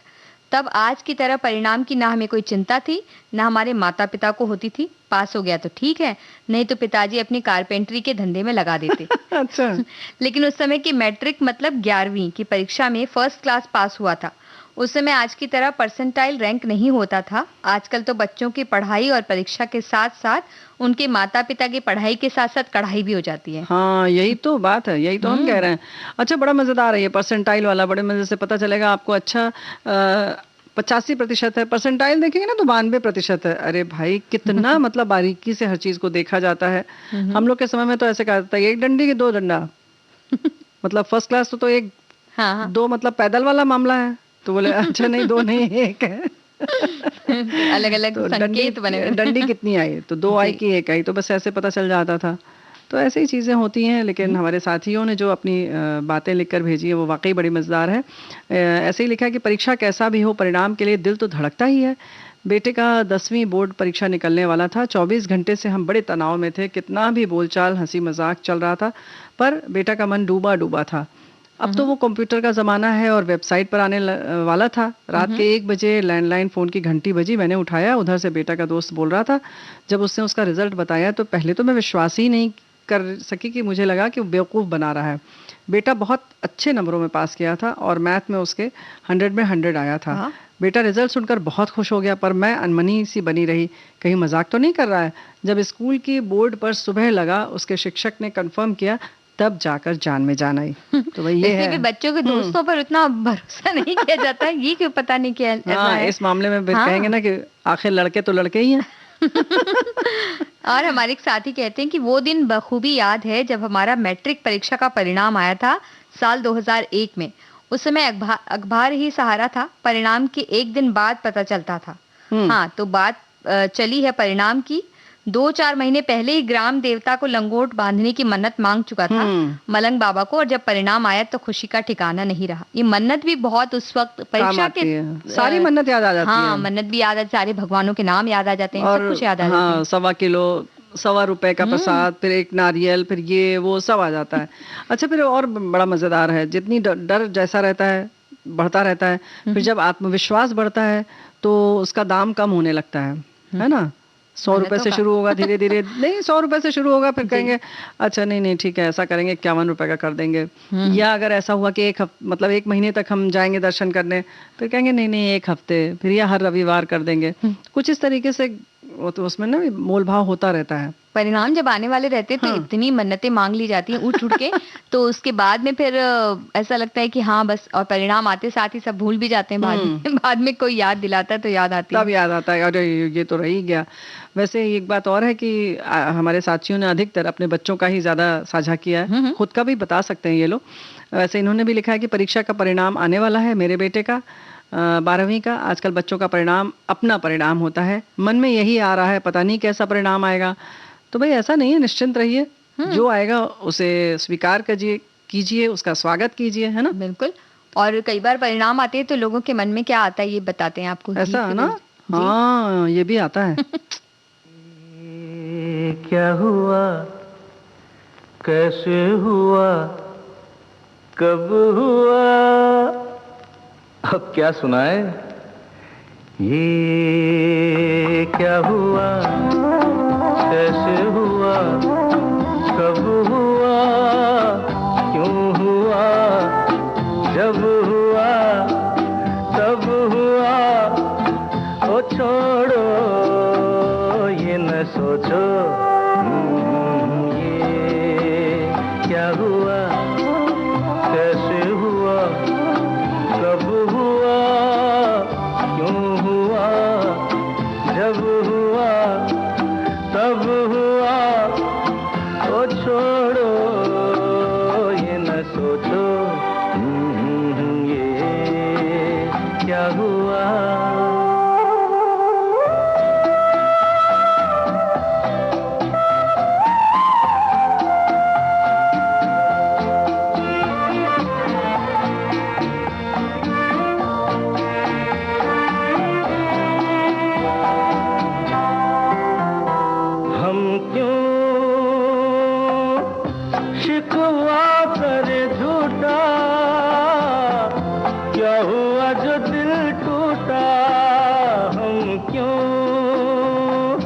तब आज की तरह परिणाम की ना हमें कोई चिंता थी, ना हमारे माता पिता को होती थी। पास हो गया तो ठीक है, नहीं तो पिताजी अपनी कारपेंटरी के धंधे में लगा देते। अच्छा। लेकिन उस समय की मैट्रिक मतलब 11वीं की परीक्षा में फर्स्ट क्लास पास हुआ था। उस समय आज की तरह परसेंटाइल रैंक नहीं होता था। आजकल तो बच्चों की पढ़ाई और परीक्षा के साथ साथ उनके माता पिता की पढ़ाई के साथ साथ कढ़ाई भी हो जाती है। हाँ, यही तो बात है, यही तो हम कह रहे हैं। अच्छा, बड़ा मजेदार है ये परसेंटाइल वाला, बड़े मजे से पता चलेगा आपको। अच्छा 85% है, परसेंटाइल देखेंगे ना तो 92% है। अरे भाई कितना मतलब बारीकी से हर चीज को देखा जाता है। हम लोग के समय में तो ऐसे कहा जाता है एक डंडी के 2 डंडा। मतलब फर्स्ट क्लास तो एक हाँ। 2 मतलब पैदल वाला मामला है। तो बोले अच्छा नहीं 2 नहीं 1 है। अलग अलग तो संकेत बने। डंडी कितनी आई तो 2 आई कि 1 आई, तो बस ऐसे पता चल जाता था। तो ऐसे ही चीज़ें होती हैं। लेकिन हमारे साथियों ने जो अपनी बातें लिखकर भेजी है वो वाकई बड़ी मज़ेदार है। ऐसे ही लिखा है कि परीक्षा कैसा भी हो, परिणाम के लिए दिल तो धड़कता ही है। बेटे का 10वीं बोर्ड परीक्षा निकलने वाला था। 24 घंटे से हम बड़े तनाव में थे। कितना भी बोलचाल हंसी मजाक चल रहा था, पर बेटा का मन डूबा डूबा था। अब तो वो कंप्यूटर का ज़माना है और वेबसाइट पर आने वाला था। रात के 1 बजे लैंडलाइन फ़ोन की घंटी बजी, मैंने उठाया। उधर से बेटा का दोस्त बोल रहा था। जब उसने उसका रिजल्ट बताया तो पहले तो मैं विश्वास ही नहीं कर सकी कि मुझे लगा कि वो बेवकूफ़ बना रहा है। बेटा बहुत अच्छे नंबरों में पास किया था और मैथ में उसके 100 में 100 आया था। बेटा रिजल्ट सुनकर बहुत खुश हो गया, पर मैं अनमनी सी बनी रही, कहीं मजाक तो नहीं कर रहा है। जब स्कूल की बोर्ड पर सुबह लगा, उसके शिक्षक ने कंफर्म किया, तब जाकर जान में जान आई। तो भाई ये है, भी बच्चों के दोस्तों पर उतना भरोसा नहीं किया जाता है, ये क्यों पता नहीं क्या ऐसा है। इस मामले में कहेंगे ना कि आखिर लड़के तो लड़के ही हैं। और हमारे एक साथी कहते हैं कि वो दिन बखूबी याद है जब हमारा मैट्रिक परीक्षा का परिणाम आया था साल 2001 में। उस समय अखबार ही सहारा था, परिणाम के एक दिन बाद पता चलता था। हाँ, तो बात चली है परिणाम की। 2-4 महीने पहले ही ग्राम देवता को लंगोट बांधने की मन्नत मांग चुका था मलंग बाबा को, और जब परिणाम आया तो खुशी का ठिकाना नहीं रहा। ये मन्नत भी बहुत उस वक्त परीक्षा के सारी मन्नत याद आ जाती है। हाँ, मन्नत भी याद आ, सारे भगवानों के नाम याद आ जाते हैं, सब कुछ याद आ जाता है। 1.25 किलो, 1.25 रुपए का प्रसाद, फिर एक नारियल, फिर ये वो सब आ जाता है। अच्छा, फिर और बड़ा मजेदार है, जितनी डर जैसा रहता है बढ़ता रहता है, फिर जब आत्मविश्वास बढ़ता है तो उसका दाम कम होने लगता है ना। 100 रुपए से शुरू होगा, धीरे धीरे नहीं 100 रुपए से शुरू होगा, फिर कहेंगे अच्छा नहीं ठीक है, ऐसा करेंगे 51 रुपए का कर देंगे। या अगर ऐसा हुआ कि मतलब 1 महीने तक हम जाएंगे दर्शन करने, फिर कहेंगे नहीं 1 हफ्ते, फिर या हर रविवार कर देंगे। कुछ इस तरीके से वो तो उसमें ना मोल भाव होता रहता है। परिणाम जब आने वाले रहते हैं तो इतनी मन्नतें मांग ली जाती हैं उठ के, तो उसके बाद में फिर ऐसा लगता है कि हाँ बस, और परिणाम आते साथ ही सब भूल भी जाते हैं। बाद में कोई याद दिलाता है तो याद आती है, तब याद आता है अरे ये तो रह ही गया। वैसे एक बात और है कि हमारे साथियों ने अधिकतर अपने बच्चों का ही ज्यादा साझा किया है, खुद का भी बता सकते हैं ये लोग। वैसे इन्होंने भी लिखा है कि परीक्षा का परिणाम आने वाला है मेरे बेटे का 12वीं का। आजकल बच्चों का परिणाम अपना परिणाम होता है, मन में यही आ रहा है, पता नहीं कैसा परिणाम आएगा। तो भाई ऐसा नहीं है, निश्चिंत रहिए, जो आएगा उसे स्वीकार कीजिए, उसका स्वागत कीजिए, है ना। बिल्कुल। और कई बार परिणाम आते हैं तो लोगों के मन में क्या आता है ये बताते हैं आपको, ऐसा है ना। हाँ, ये भी आता है। क्या हुआ, कैसे हुआ, कब हुआ, अब क्या सुनाए। ये क्या हुआ, कैसे हुआ, कब हुआ, क्यों हुआ, जब हुआ तब हुआ, ओ छोड़ो ये न सोचो। ये क्या हुआ, कैसे हुआ, कब हुआ, क्यों हुआ, जब हुआ तब हुआ, ओ छोड़ो ये न सोचो। ये क्या हुआ। शिकवा करे झूठा, क्या हुआ जो दिल टूटा। हम क्यों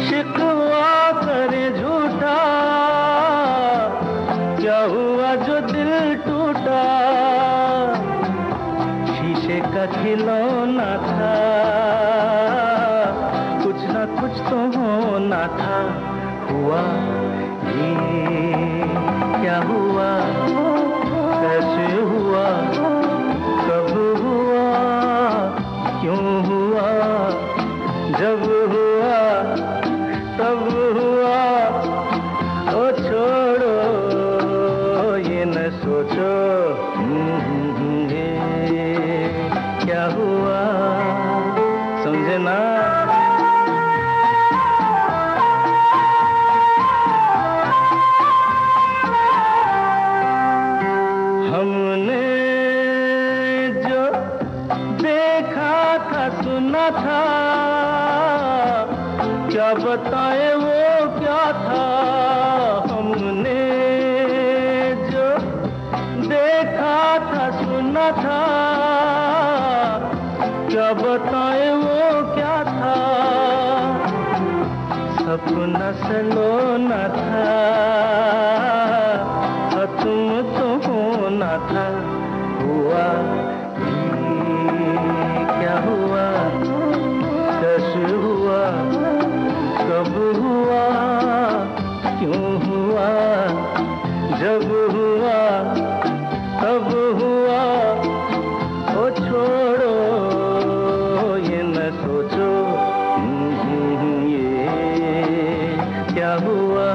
शिकवा करे झूठा, क्या हुआ जो दिल टूटा। शीशे का खिलौना था, कुछ ना कुछ तो होना था। हुआ ये क्या हुआ, कैसे हुआ, कब हुआ, क्यों हुआ, जब हुआ तब हुआ, ओ छोड़ो ये न सोचो। ये क्या हुआ। क्या बताएं वो क्या था, सपना सलोना था, तुम तो होना था। हुआ ये क्या हुआ, कैसे हुआ, कब हुआ, क्यों हुआ, जब हुआ तब हुआ। ओ छोड़ो ये न सोचो, ये क्या हुआ।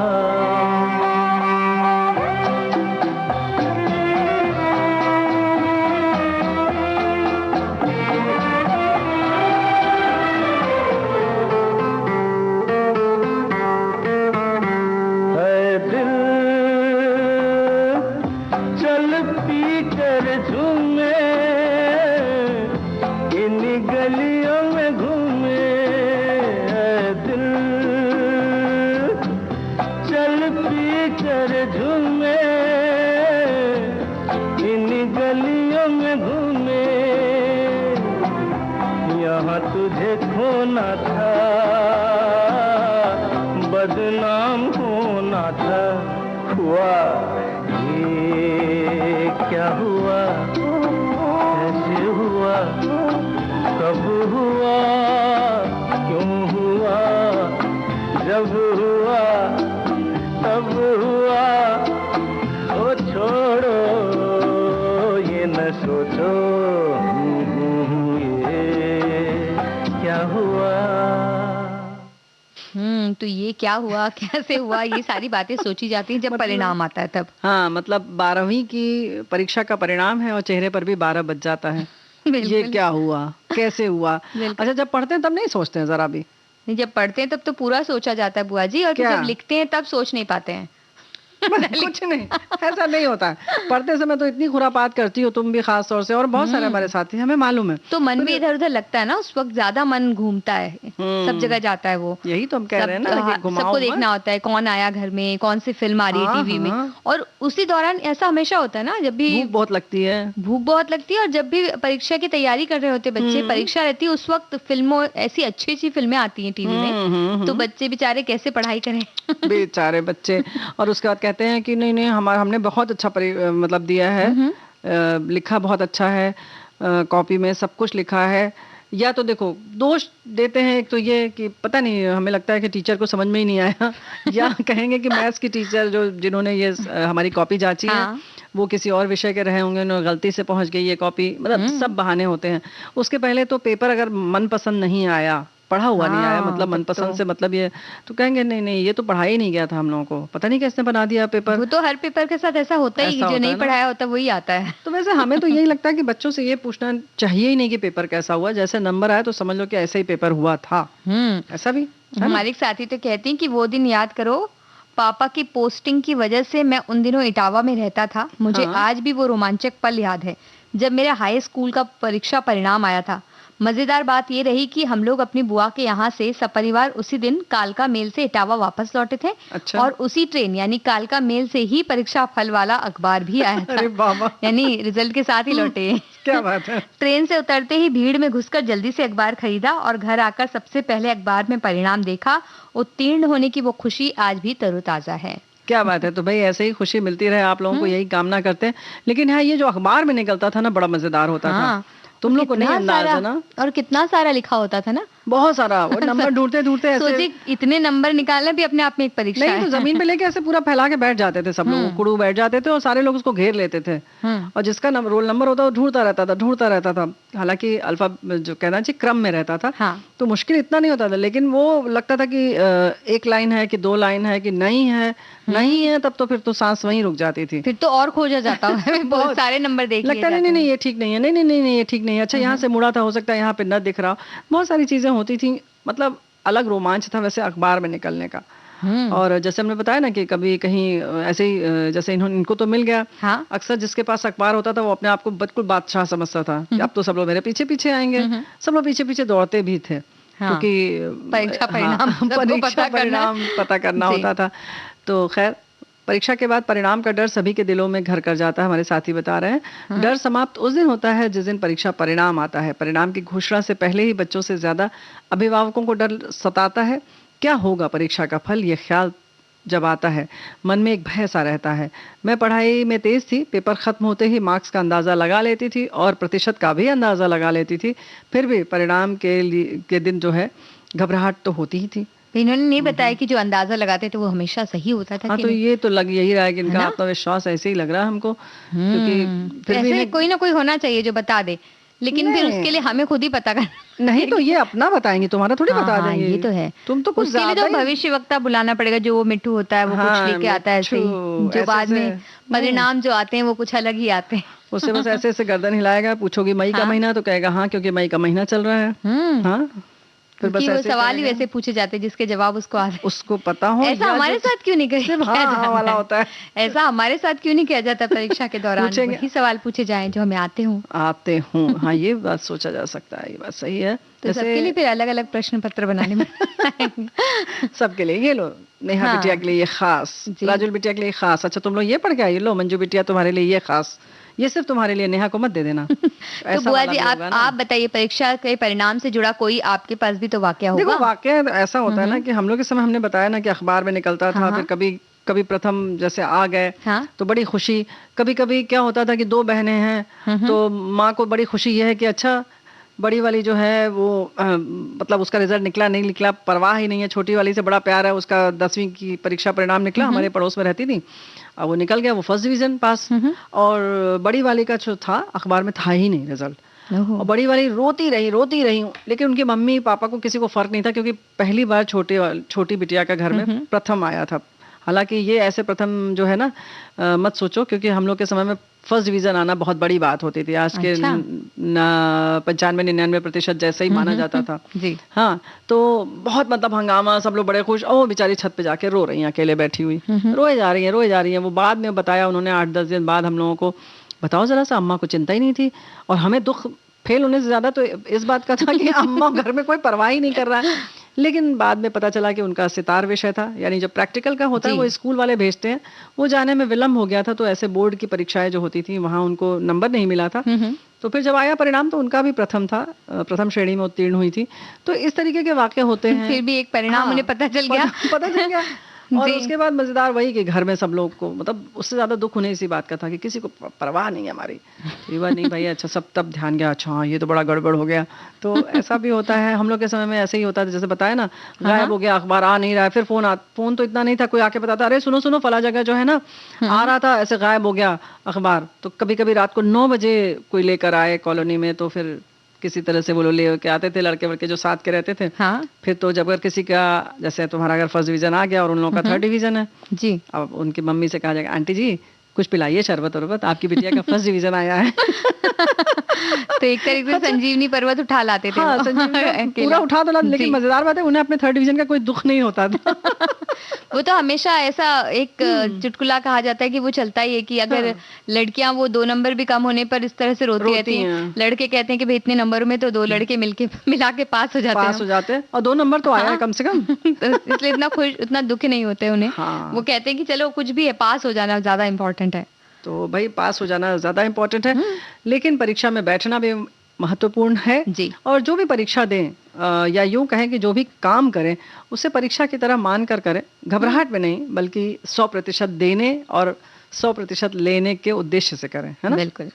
तुझे खोना था, बदनाम होना था। हुआ ये क्या हुआ, कैसे हुआ, कब हुआ, क्यों हुआ, जब हुआ तब हुआ। ओ छोड़ो ये न सोचो, तो ये क्या हुआ, कैसे हुआ, ये सारी बातें सोची जाती हैं जब परिणाम आता है तब। हाँ, मतलब 12वीं की परीक्षा का परिणाम है और चेहरे पर भी 12 बज जाता है। ये क्या हुआ, कैसे हुआ। अच्छा, जब पढ़ते हैं तब नहीं सोचते हैं जरा भी? जब पढ़ते हैं तब तो पूरा सोचा जाता है बुआ जी, और जब लिखते हैं तब सोच नहीं पाते हैं। कुछ नहीं, ऐसा नहीं होता है। पढ़ते समय तो इतनी खुरापात करती हो तुम भी, खास तौर से, और बहुत सारे हमारे साथी, हमें मालूम है। तो मन भी इधर उधर लगता है ना, उस वक्त ज्यादा मन घूमता है, सब जगह जाता है वो। यही तो हम कह रहे हैं ना, सबको देखना होता है, कौन आया घर में, कौन सी फिल्म आ रही है टीवी में। और उसी दौरान ऐसा हमेशा होता है ना, जब भी भूख बहुत लगती है, और जब भी परीक्षा की तैयारी कर रहे होते बच्चे, परीक्षा रहती है, उस वक्त फिल्मों, ऐसी अच्छी अच्छी फिल्में आती हैं टीवी में, तो बच्चे बेचारे कैसे पढ़ाई करें। बेचारे बच्चे। और उसके बाद कहते हैं कि नहीं, हमने बहुत अच्छा मतलब दिया है, लिखा बहुत अच्छा है, कॉपी में सब कुछ लिखा है। या तो देखो दोष देते हैं, एक तो ये कि पता नहीं, हमें लगता है कि टीचर को समझ में ही नहीं आया, या कहेंगे कि मैथ्स की टीचर जिन्होंने ये हमारी कॉपी जांची है, वो किसी और विषय के रहे होंगे, उन्होंने गलती से पहुंच गई ये कॉपी। मतलब सब बहाने होते हैं। उसके पहले तो पेपर अगर मनपसंद नहीं आया, पढ़ा हुआ नहीं आया, मतलब मनपसंद से मतलब ये, तो कहेंगे नहीं ये तो पढ़ा ही नहीं गया था हम लोगों को, पता नहीं कैसे बना दिया पेपर। वो तो हर पेपर के साथ ऐसा होता ही, जो नहीं पढ़ाया होता वही आता है। तो वैसे हमें तो यही लगता है कि बच्चों से ये पूछना चाहिए ही नहीं कि पेपर कैसा हुआ, जैसे नंबर आया तो समझ लो कि ऐसा ही पेपर हुआ था। ऐसा भी हमारे एक साथी तो कहती हैं कि वो दिन याद करो, पापा की पोस्टिंग की वजह से मैं उन दिनों इटावा में रहता था। मुझे आज भी वो रोमांचक पल याद है जब मेरे हाई स्कूल का परीक्षा परिणाम आया था। मजेदार बात ये रही कि हम लोग अपनी बुआ के यहाँ से सपरिवार उसी दिन कालका मेल से इटावा वापस लौटे थे। अच्छा। और उसी ट्रेन यानी कालका मेल से ही परीक्षा फल वाला अखबार भी आया था। अरे बाबा। यानी रिजल्ट के साथ ही लौटे। क्या बात है। ट्रेन से उतरते ही भीड़ में घुसकर जल्दी से अखबार खरीदा और घर आकर सबसे पहले अखबार में परिणाम देखा। उत्तीर्ण होने की वो खुशी आज भी तरोताजा है। क्या बात है। तो भाई ऐसे ही खुशी मिलती रहे आप लोगों को, यही कामना करते हैं। लेकिन हाँ, ये जो अखबार में निकलता था ना, बड़ा मजेदार होता था। तुम लोग को नहीं अंदाज है ना। और कितना सारा लिखा होता था ना, बहुत सारा। वो नंबर ढूंढते ढूंढते ऐसे सोचिए, इतने नंबर निकालना भी अपने आप में एक परीक्षा नहीं, तो जमीन पे लेके ऐसे पूरा फैला के बैठ जाते थे सब लोग, कुड़ू बैठ जाते थे और सारे लोग उसको घेर लेते थे। और जिसका रोल नंबर होता वो ढूंढता रहता था। हालांकि अल्फा जो कहना चाहिए क्रम में रहता था। तो मुश्किल इतना नहीं होता था, लेकिन वो लगता था कि एक लाइन है कि दो लाइन है कि नहीं है, तब तो फिर तो सांस वहीं रुक जाती थी। फिर तो और खोजा जाता है। बहुत सारे नंबर देख लगता नहीं ये ठीक नहीं है, नहीं ये ठीक नहीं है। अच्छा, यहाँ से मुड़ा था, हो सकता है यहाँ पे न दिख रहा। बहुत सारी चीजें होती थी। मतलब अलग रोमांच था वैसे अखबार में निकलने का। और जैसे हमने बताया ना कि कभी कहीं ऐसे ही, जैसे इनको तो मिल गया। अक्सर जिसके पास अखबार होता था वो अपने आप को बिल्कुल बादशाह समझता था कि अब तो सब लोग मेरे पीछे पीछे आएंगे। सब लोग पीछे पीछे दौड़ते भी थे, क्योंकि परीक्षा परिणाम पता करना होता था। तो खैर, परीक्षा के बाद परिणाम का डर सभी के दिलों में घर कर जाता है, हमारे साथी बता रहे हैं। डर समाप्त उस दिन होता है जिस दिन परीक्षा परिणाम आता है। परिणाम की घोषणा से पहले ही बच्चों से ज्यादा अभिभावकों को डर सताता है। क्या होगा परीक्षा का फल, ये ख्याल जब आता है मन में एक भय सा रहता है। मैं पढ़ाई में तेज थी, पेपर खत्म होते ही मार्क्स का अंदाजा लगा लेती थी और प्रतिशत का भी अंदाजा लगा लेती थी, फिर भी परिणाम के दिन जो है घबराहट तो होती ही थी। इन्होंने नहीं बताया कि जो अंदाजा लगाते थे वो हमेशा सही होता था। हाँ, कि तो नहीं? ये तो लग यही रहा है कि इनका आत्मविश्वास ऐसे ही लग रहा है हमको, क्योंकि फिर भी ऐसे कोई ना कोई होना चाहिए जो बता दे, लेकिन फिर उसके लिए हमें खुद ही पता करना। नहीं तो ये अपना बताएंगे, तुम्हारा थोड़ी बता हाँ, देंगे। ये तो है। तुम तो कुछ उसके लिए ज्यादा तो भविष्य वक्ता बुलाना पड़ेगा, जो वो मिट्टू होता है, वो कुछ हाँ, लेके आता है ऐसे ही, मिट्टू, जो ऐसे बाद से- में परिणाम जो आते हैं वो कुछ अलग ही आते हैं। उससे बस ऐसे ऐसे गर्दन हिलाएगा, पूछोगी मई का महीना तो कहेगा हाँ, क्योंकि मई का महीना चल रहा है। हाँ, फिर बस क्योंकि वो ऐसे सवाल ही करेगा। वैसे पूछे जाते हैं जिसके जवाब उसको आते हैं। उसको पता हो। ऐसा या हमारे जो- साथ क्यों नहीं सिर्फ किया हाँ जाता वाला है? होता है। ऐसा हमारे साथ क्यों नहीं किया जाता परीक्षा के दौरान? पूछेंगे। वही सवाल पूछे जाएं जो हमें आते हों। आते हूँ, हाँ ये बात सोचा जा सकता है, ये बात सही है। तो सबके लिए फिर अलग अलग प्रश्न पत्र बनाने में सबके लिए ये लो, नेहा हाँ। बिटिया के लिए ये खास, जी। राजुल बिटिया के लिए खास। अच्छा तुम लोग ये पढ़ के आई, लो मंजू बिटिया तुम्हारे लिए ये खास, ये सिर्फ तुम्हारे लिए, नेहा को मत दे देना। तो ऐसा बुआ वाला जी भी होगा ना। आप बताइए, परीक्षा के परिणाम से जुड़ा कोई आपके पास भी तो वाकया होगा? देखो वाकया ऐसा होता है ना कि हम लोग के समय हमने बताया ना कि अखबार में निकलता था, हाँ। फिर कभी कभी प्रथम जैसे आ गए हाँ। तो बड़ी खुशी। कभी कभी क्या होता था कि दो बहनें हैं तो माँ को बड़ी खुशी ये है कि अच्छा बड़ी वाली जो है वो मतलब उसका रिजल्ट निकला नहीं निकला परवाह ही नहीं है, छोटी वाली से बड़ा प्यार है, उसका 10वीं की परीक्षा परिणाम निकला, हमारे पड़ोस में रहती थी, अब वो निकल गया, वो फर्स्ट डिवीजन पास। और बड़ी वाली का जो था अखबार में था ही नहीं रिजल्ट, और बड़ी वाली रोती रही, लेकिन उनकी मम्मी पापा को किसी को फर्क नहीं था, क्योंकि पहली बार छोटी बिटिया का घर में प्रथम आया था। हालांकि ये ऐसे प्रथम जो है ना मत सोचो, क्योंकि हम लोग के समय में फर्स्ट डिवीजन आना बहुत बड़ी बात होती थी, आज के 95-99% जैसे ही माना जाता था जी। हाँ, तो बहुत मतलब हंगामा, सब लोग बड़े खुश। ओ बेचारी छत पे जाके रो रही हैं, अकेले बैठी हुई, रोए जा रही हैं। वो बाद में बताया उन्होंने 8-10 दिन बाद हम लोगों को, बताओ जरा सा, अम्मा को चिंता ही नहीं थी, और हमें दुख फेल होने से ज्यादा तो इस बात का था कि अम्मा घर में कोई परवाह ही नहीं कर रहा है। लेकिन बाद में पता चला कि उनका सितार विषय था, यानी जो प्रैक्टिकल का होता है वो स्कूल वाले भेजते हैं, वो जाने में विलम्ब हो गया था, तो ऐसे बोर्ड की परीक्षाएं जो होती थी वहां उनको नंबर नहीं मिला था। तो फिर जब आया परिणाम तो उनका भी प्रथम था, प्रथम श्रेणी में उत्तीर्ण हुई थी। तो इस तरीके के वाक्य होते हैं। फिर भी एक परिणाम उन्हें पता चल गया। पता चल गया। और उसके बाद मजेदार वही कि घर में सब लोग को, मतलब उससे ज्यादा दुख उन्हें इसी बात का था कि किसी को परवाह नहीं है हमारी। ये बात नहीं भाई, अच्छा सब तब ध्यान गया, अच्छा हाँ, ये तो बड़ा गड़बड़ हो गया। तो ऐसा भी होता है, हम लोग के समय में ऐसे ही होता था, जैसे बताया ना, गायब हो गया, अखबार आ नहीं रहा है, फिर फोन तो इतना नहीं था, कोई आके बताता अरे सुनो फला जगह जो है ना आ रहा था, ऐसे गायब हो गया अखबार। तो कभी कभी रात को 9 बजे कोई लेकर आए कॉलोनी में, तो फिर किसी तरह से वो लोग ले के आते थे, लड़के वड़के जो साथ के रहते थे। हाँ। फिर तो जब अगर किसी का, जैसे तुम्हारा अगर फर्स्ट डिवीजन आ गया और उन लोगों का 3rd डिवीजन है जी, अब उनकी मम्मी से कहा जाएगा, आंटी जी कुछ पिलाइए शरबत वरबत, आपकी बिटिया का फर्स्ट डिवीजन आया है। तो एक तरीके से संजीवनी पर्वत उठा लाते थे। हाँ, वो। संजीवनी अकेला। पूरा उठा तो ला, लेकिन जी। मजेदार बात है उन्हें अपने 3rd डिवीजन का कोई दुख नहीं होता था। वो तो हमेशा ऐसा एक चुटकुला कहा जाता है कि वो चलता ही है कि अगर लड़कियां वो 2 नंबर भी कम होने पर इस तरह से रोती रहती हैं, लड़के कहते हैं कि भाई इतने नंबरों में तो 2 लड़के मिला के पास हो जाते हैं। और 2 नंबर तो आया है कम से कम। तो इसलिए इतना दुख नहीं होते उन्हें। हाँ। वो कहते हैं कि चलो कुछ भी है, पास हो जाना ज्यादा इम्पोर्टेंट है। तो भाई पास हो जाना ज्यादा इम्पोर्टेंट है, लेकिन परीक्षा में बैठना भी महत्वपूर्ण है जी। और जो भी परीक्षा दें या यूं कहें कि जो भी काम करें उसे परीक्षा की तरह मान कर करें, घबराहट में नहीं, बल्कि 100% देने और 100% लेने के उद्देश्य से करें, है ना? बिल्कुल।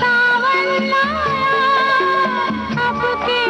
सावन लाया अब के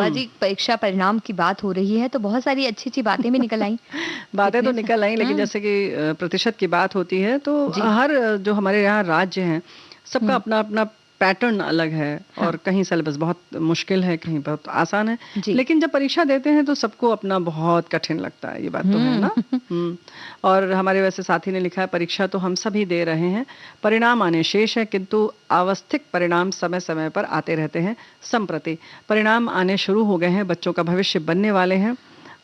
बुआ जी, परीक्षा परिणाम की बात हो रही है तो बहुत सारी अच्छी बातें भी निकल आई। बातें तो निकल आई, लेकिन जैसे कि प्रतिशत की बात होती है तो हर जो हमारे यहाँ राज्य हैं सबका अपना अपना पैटर्न अलग है। हाँ। और कहीं सिलेबस बहुत मुश्किल है, कहीं बहुत आसान है, लेकिन जब परीक्षा देते हैं तो सबको अपना बहुत कठिन लगता है, ये बात तो है ना। और हमारे वैसे साथी ने लिखा है, परीक्षा तो हम सभी दे रहे हैं, परिणाम आने शेष है, किंतु अवस्थित परिणाम समय समय पर आते रहते हैं। संप्रति परिणाम आने शुरू हो गए हैं, बच्चों का भविष्य बनने वाले हैं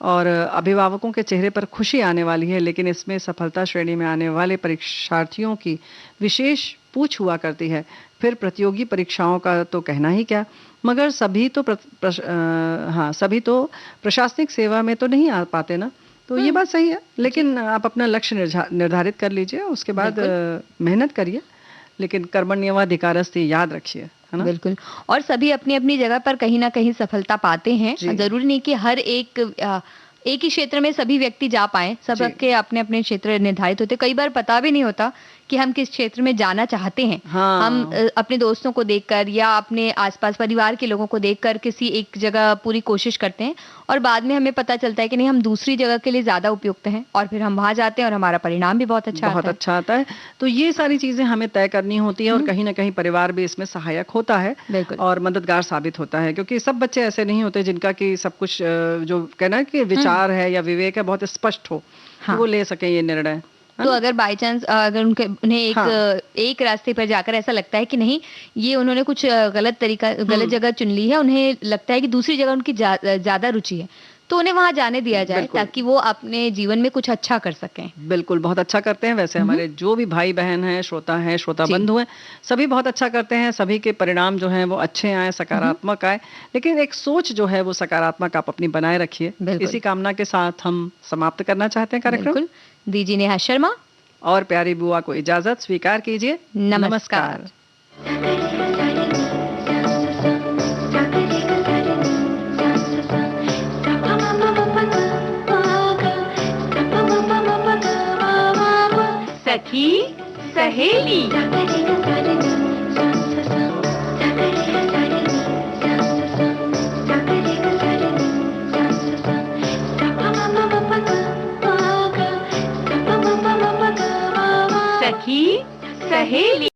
और अभिभावकों के चेहरे पर खुशी आने वाली है, लेकिन इसमें सफलता श्रेणी में आने वाले परीक्षार्थियों की विशेष पूछ हुआ करती है। फिर प्रतियोगी परीक्षाओं का तो कहना ही क्या, मगर सभी तो सभी तो प्रशासनिक सेवा में तो नहीं आ पाते ना। तो ये बात सही है, लेकिन आप अपना लक्ष्य निर्धारित कर लीजिए, उसके बाद मेहनत करिए, लेकिन कर्मण्येवाधिकारस्ते याद रखिए, है ना। बिल्कुल। और सभी अपनी अपनी जगह पर कहीं ना कहीं सफलता पाते हैं। जरूरी नहीं कि हर एक ही क्षेत्र में सभी व्यक्ति जा पाए, सबके अपने अपने क्षेत्र निर्धारित होते। कई बार पता भी नहीं होता कि हम किस क्षेत्र में जाना चाहते हैं। हाँ। हम अपने दोस्तों को देखकर या अपने आसपास परिवार के लोगों को देखकर किसी एक जगह पूरी कोशिश करते हैं और बाद में हमें पता चलता है कि नहीं, हम दूसरी जगह के लिए ज्यादा उपयुक्त हैं, और फिर हम वहां जाते हैं और हमारा परिणाम भी बहुत अच्छा आता है। तो ये सारी चीजें हमें तय करनी होती है और कहीं ना कहीं परिवार भी इसमें सहायक होता है और मददगार साबित होता है, क्योंकि सब बच्चे ऐसे नहीं होते जिनका कि सब कुछ जो कहना कि विचार है या विवेक है बहुत स्पष्ट हो, तो वो ले सके ये निर्णय। तो अगर बाय चांस अगर उन्हें एक रास्ते पर जाकर ऐसा लगता है कि नहीं, ये उन्होंने कुछ गलत जगह चुन ली है, उन्हें लगता है कि दूसरी जगह उनकी ज्यादा रुचि है, तो उन्हें वहां जाने दिया जाए ताकि वो अपने जीवन में कुछ अच्छा कर सकें। बिल्कुल, बहुत अच्छा करते हैं। वैसे हमारे जो भी भाई बहन हैं, श्रोता बंधु हैं, सभी बहुत अच्छा करते हैं। सभी के परिणाम जो हैं वो अच्छे आए, सकारात्मक आए, लेकिन एक सोच जो है वो सकारात्मक आप अपनी बनाए रखिए। इसी कामना के साथ हम समाप्त करना चाहते हैं कार्यक्रम। दीजिए नेहा शर्मा और प्यारी बुआ को इजाजत स्वीकार कीजिए। नमस्कार। सखी सहेली। सखी सहेली।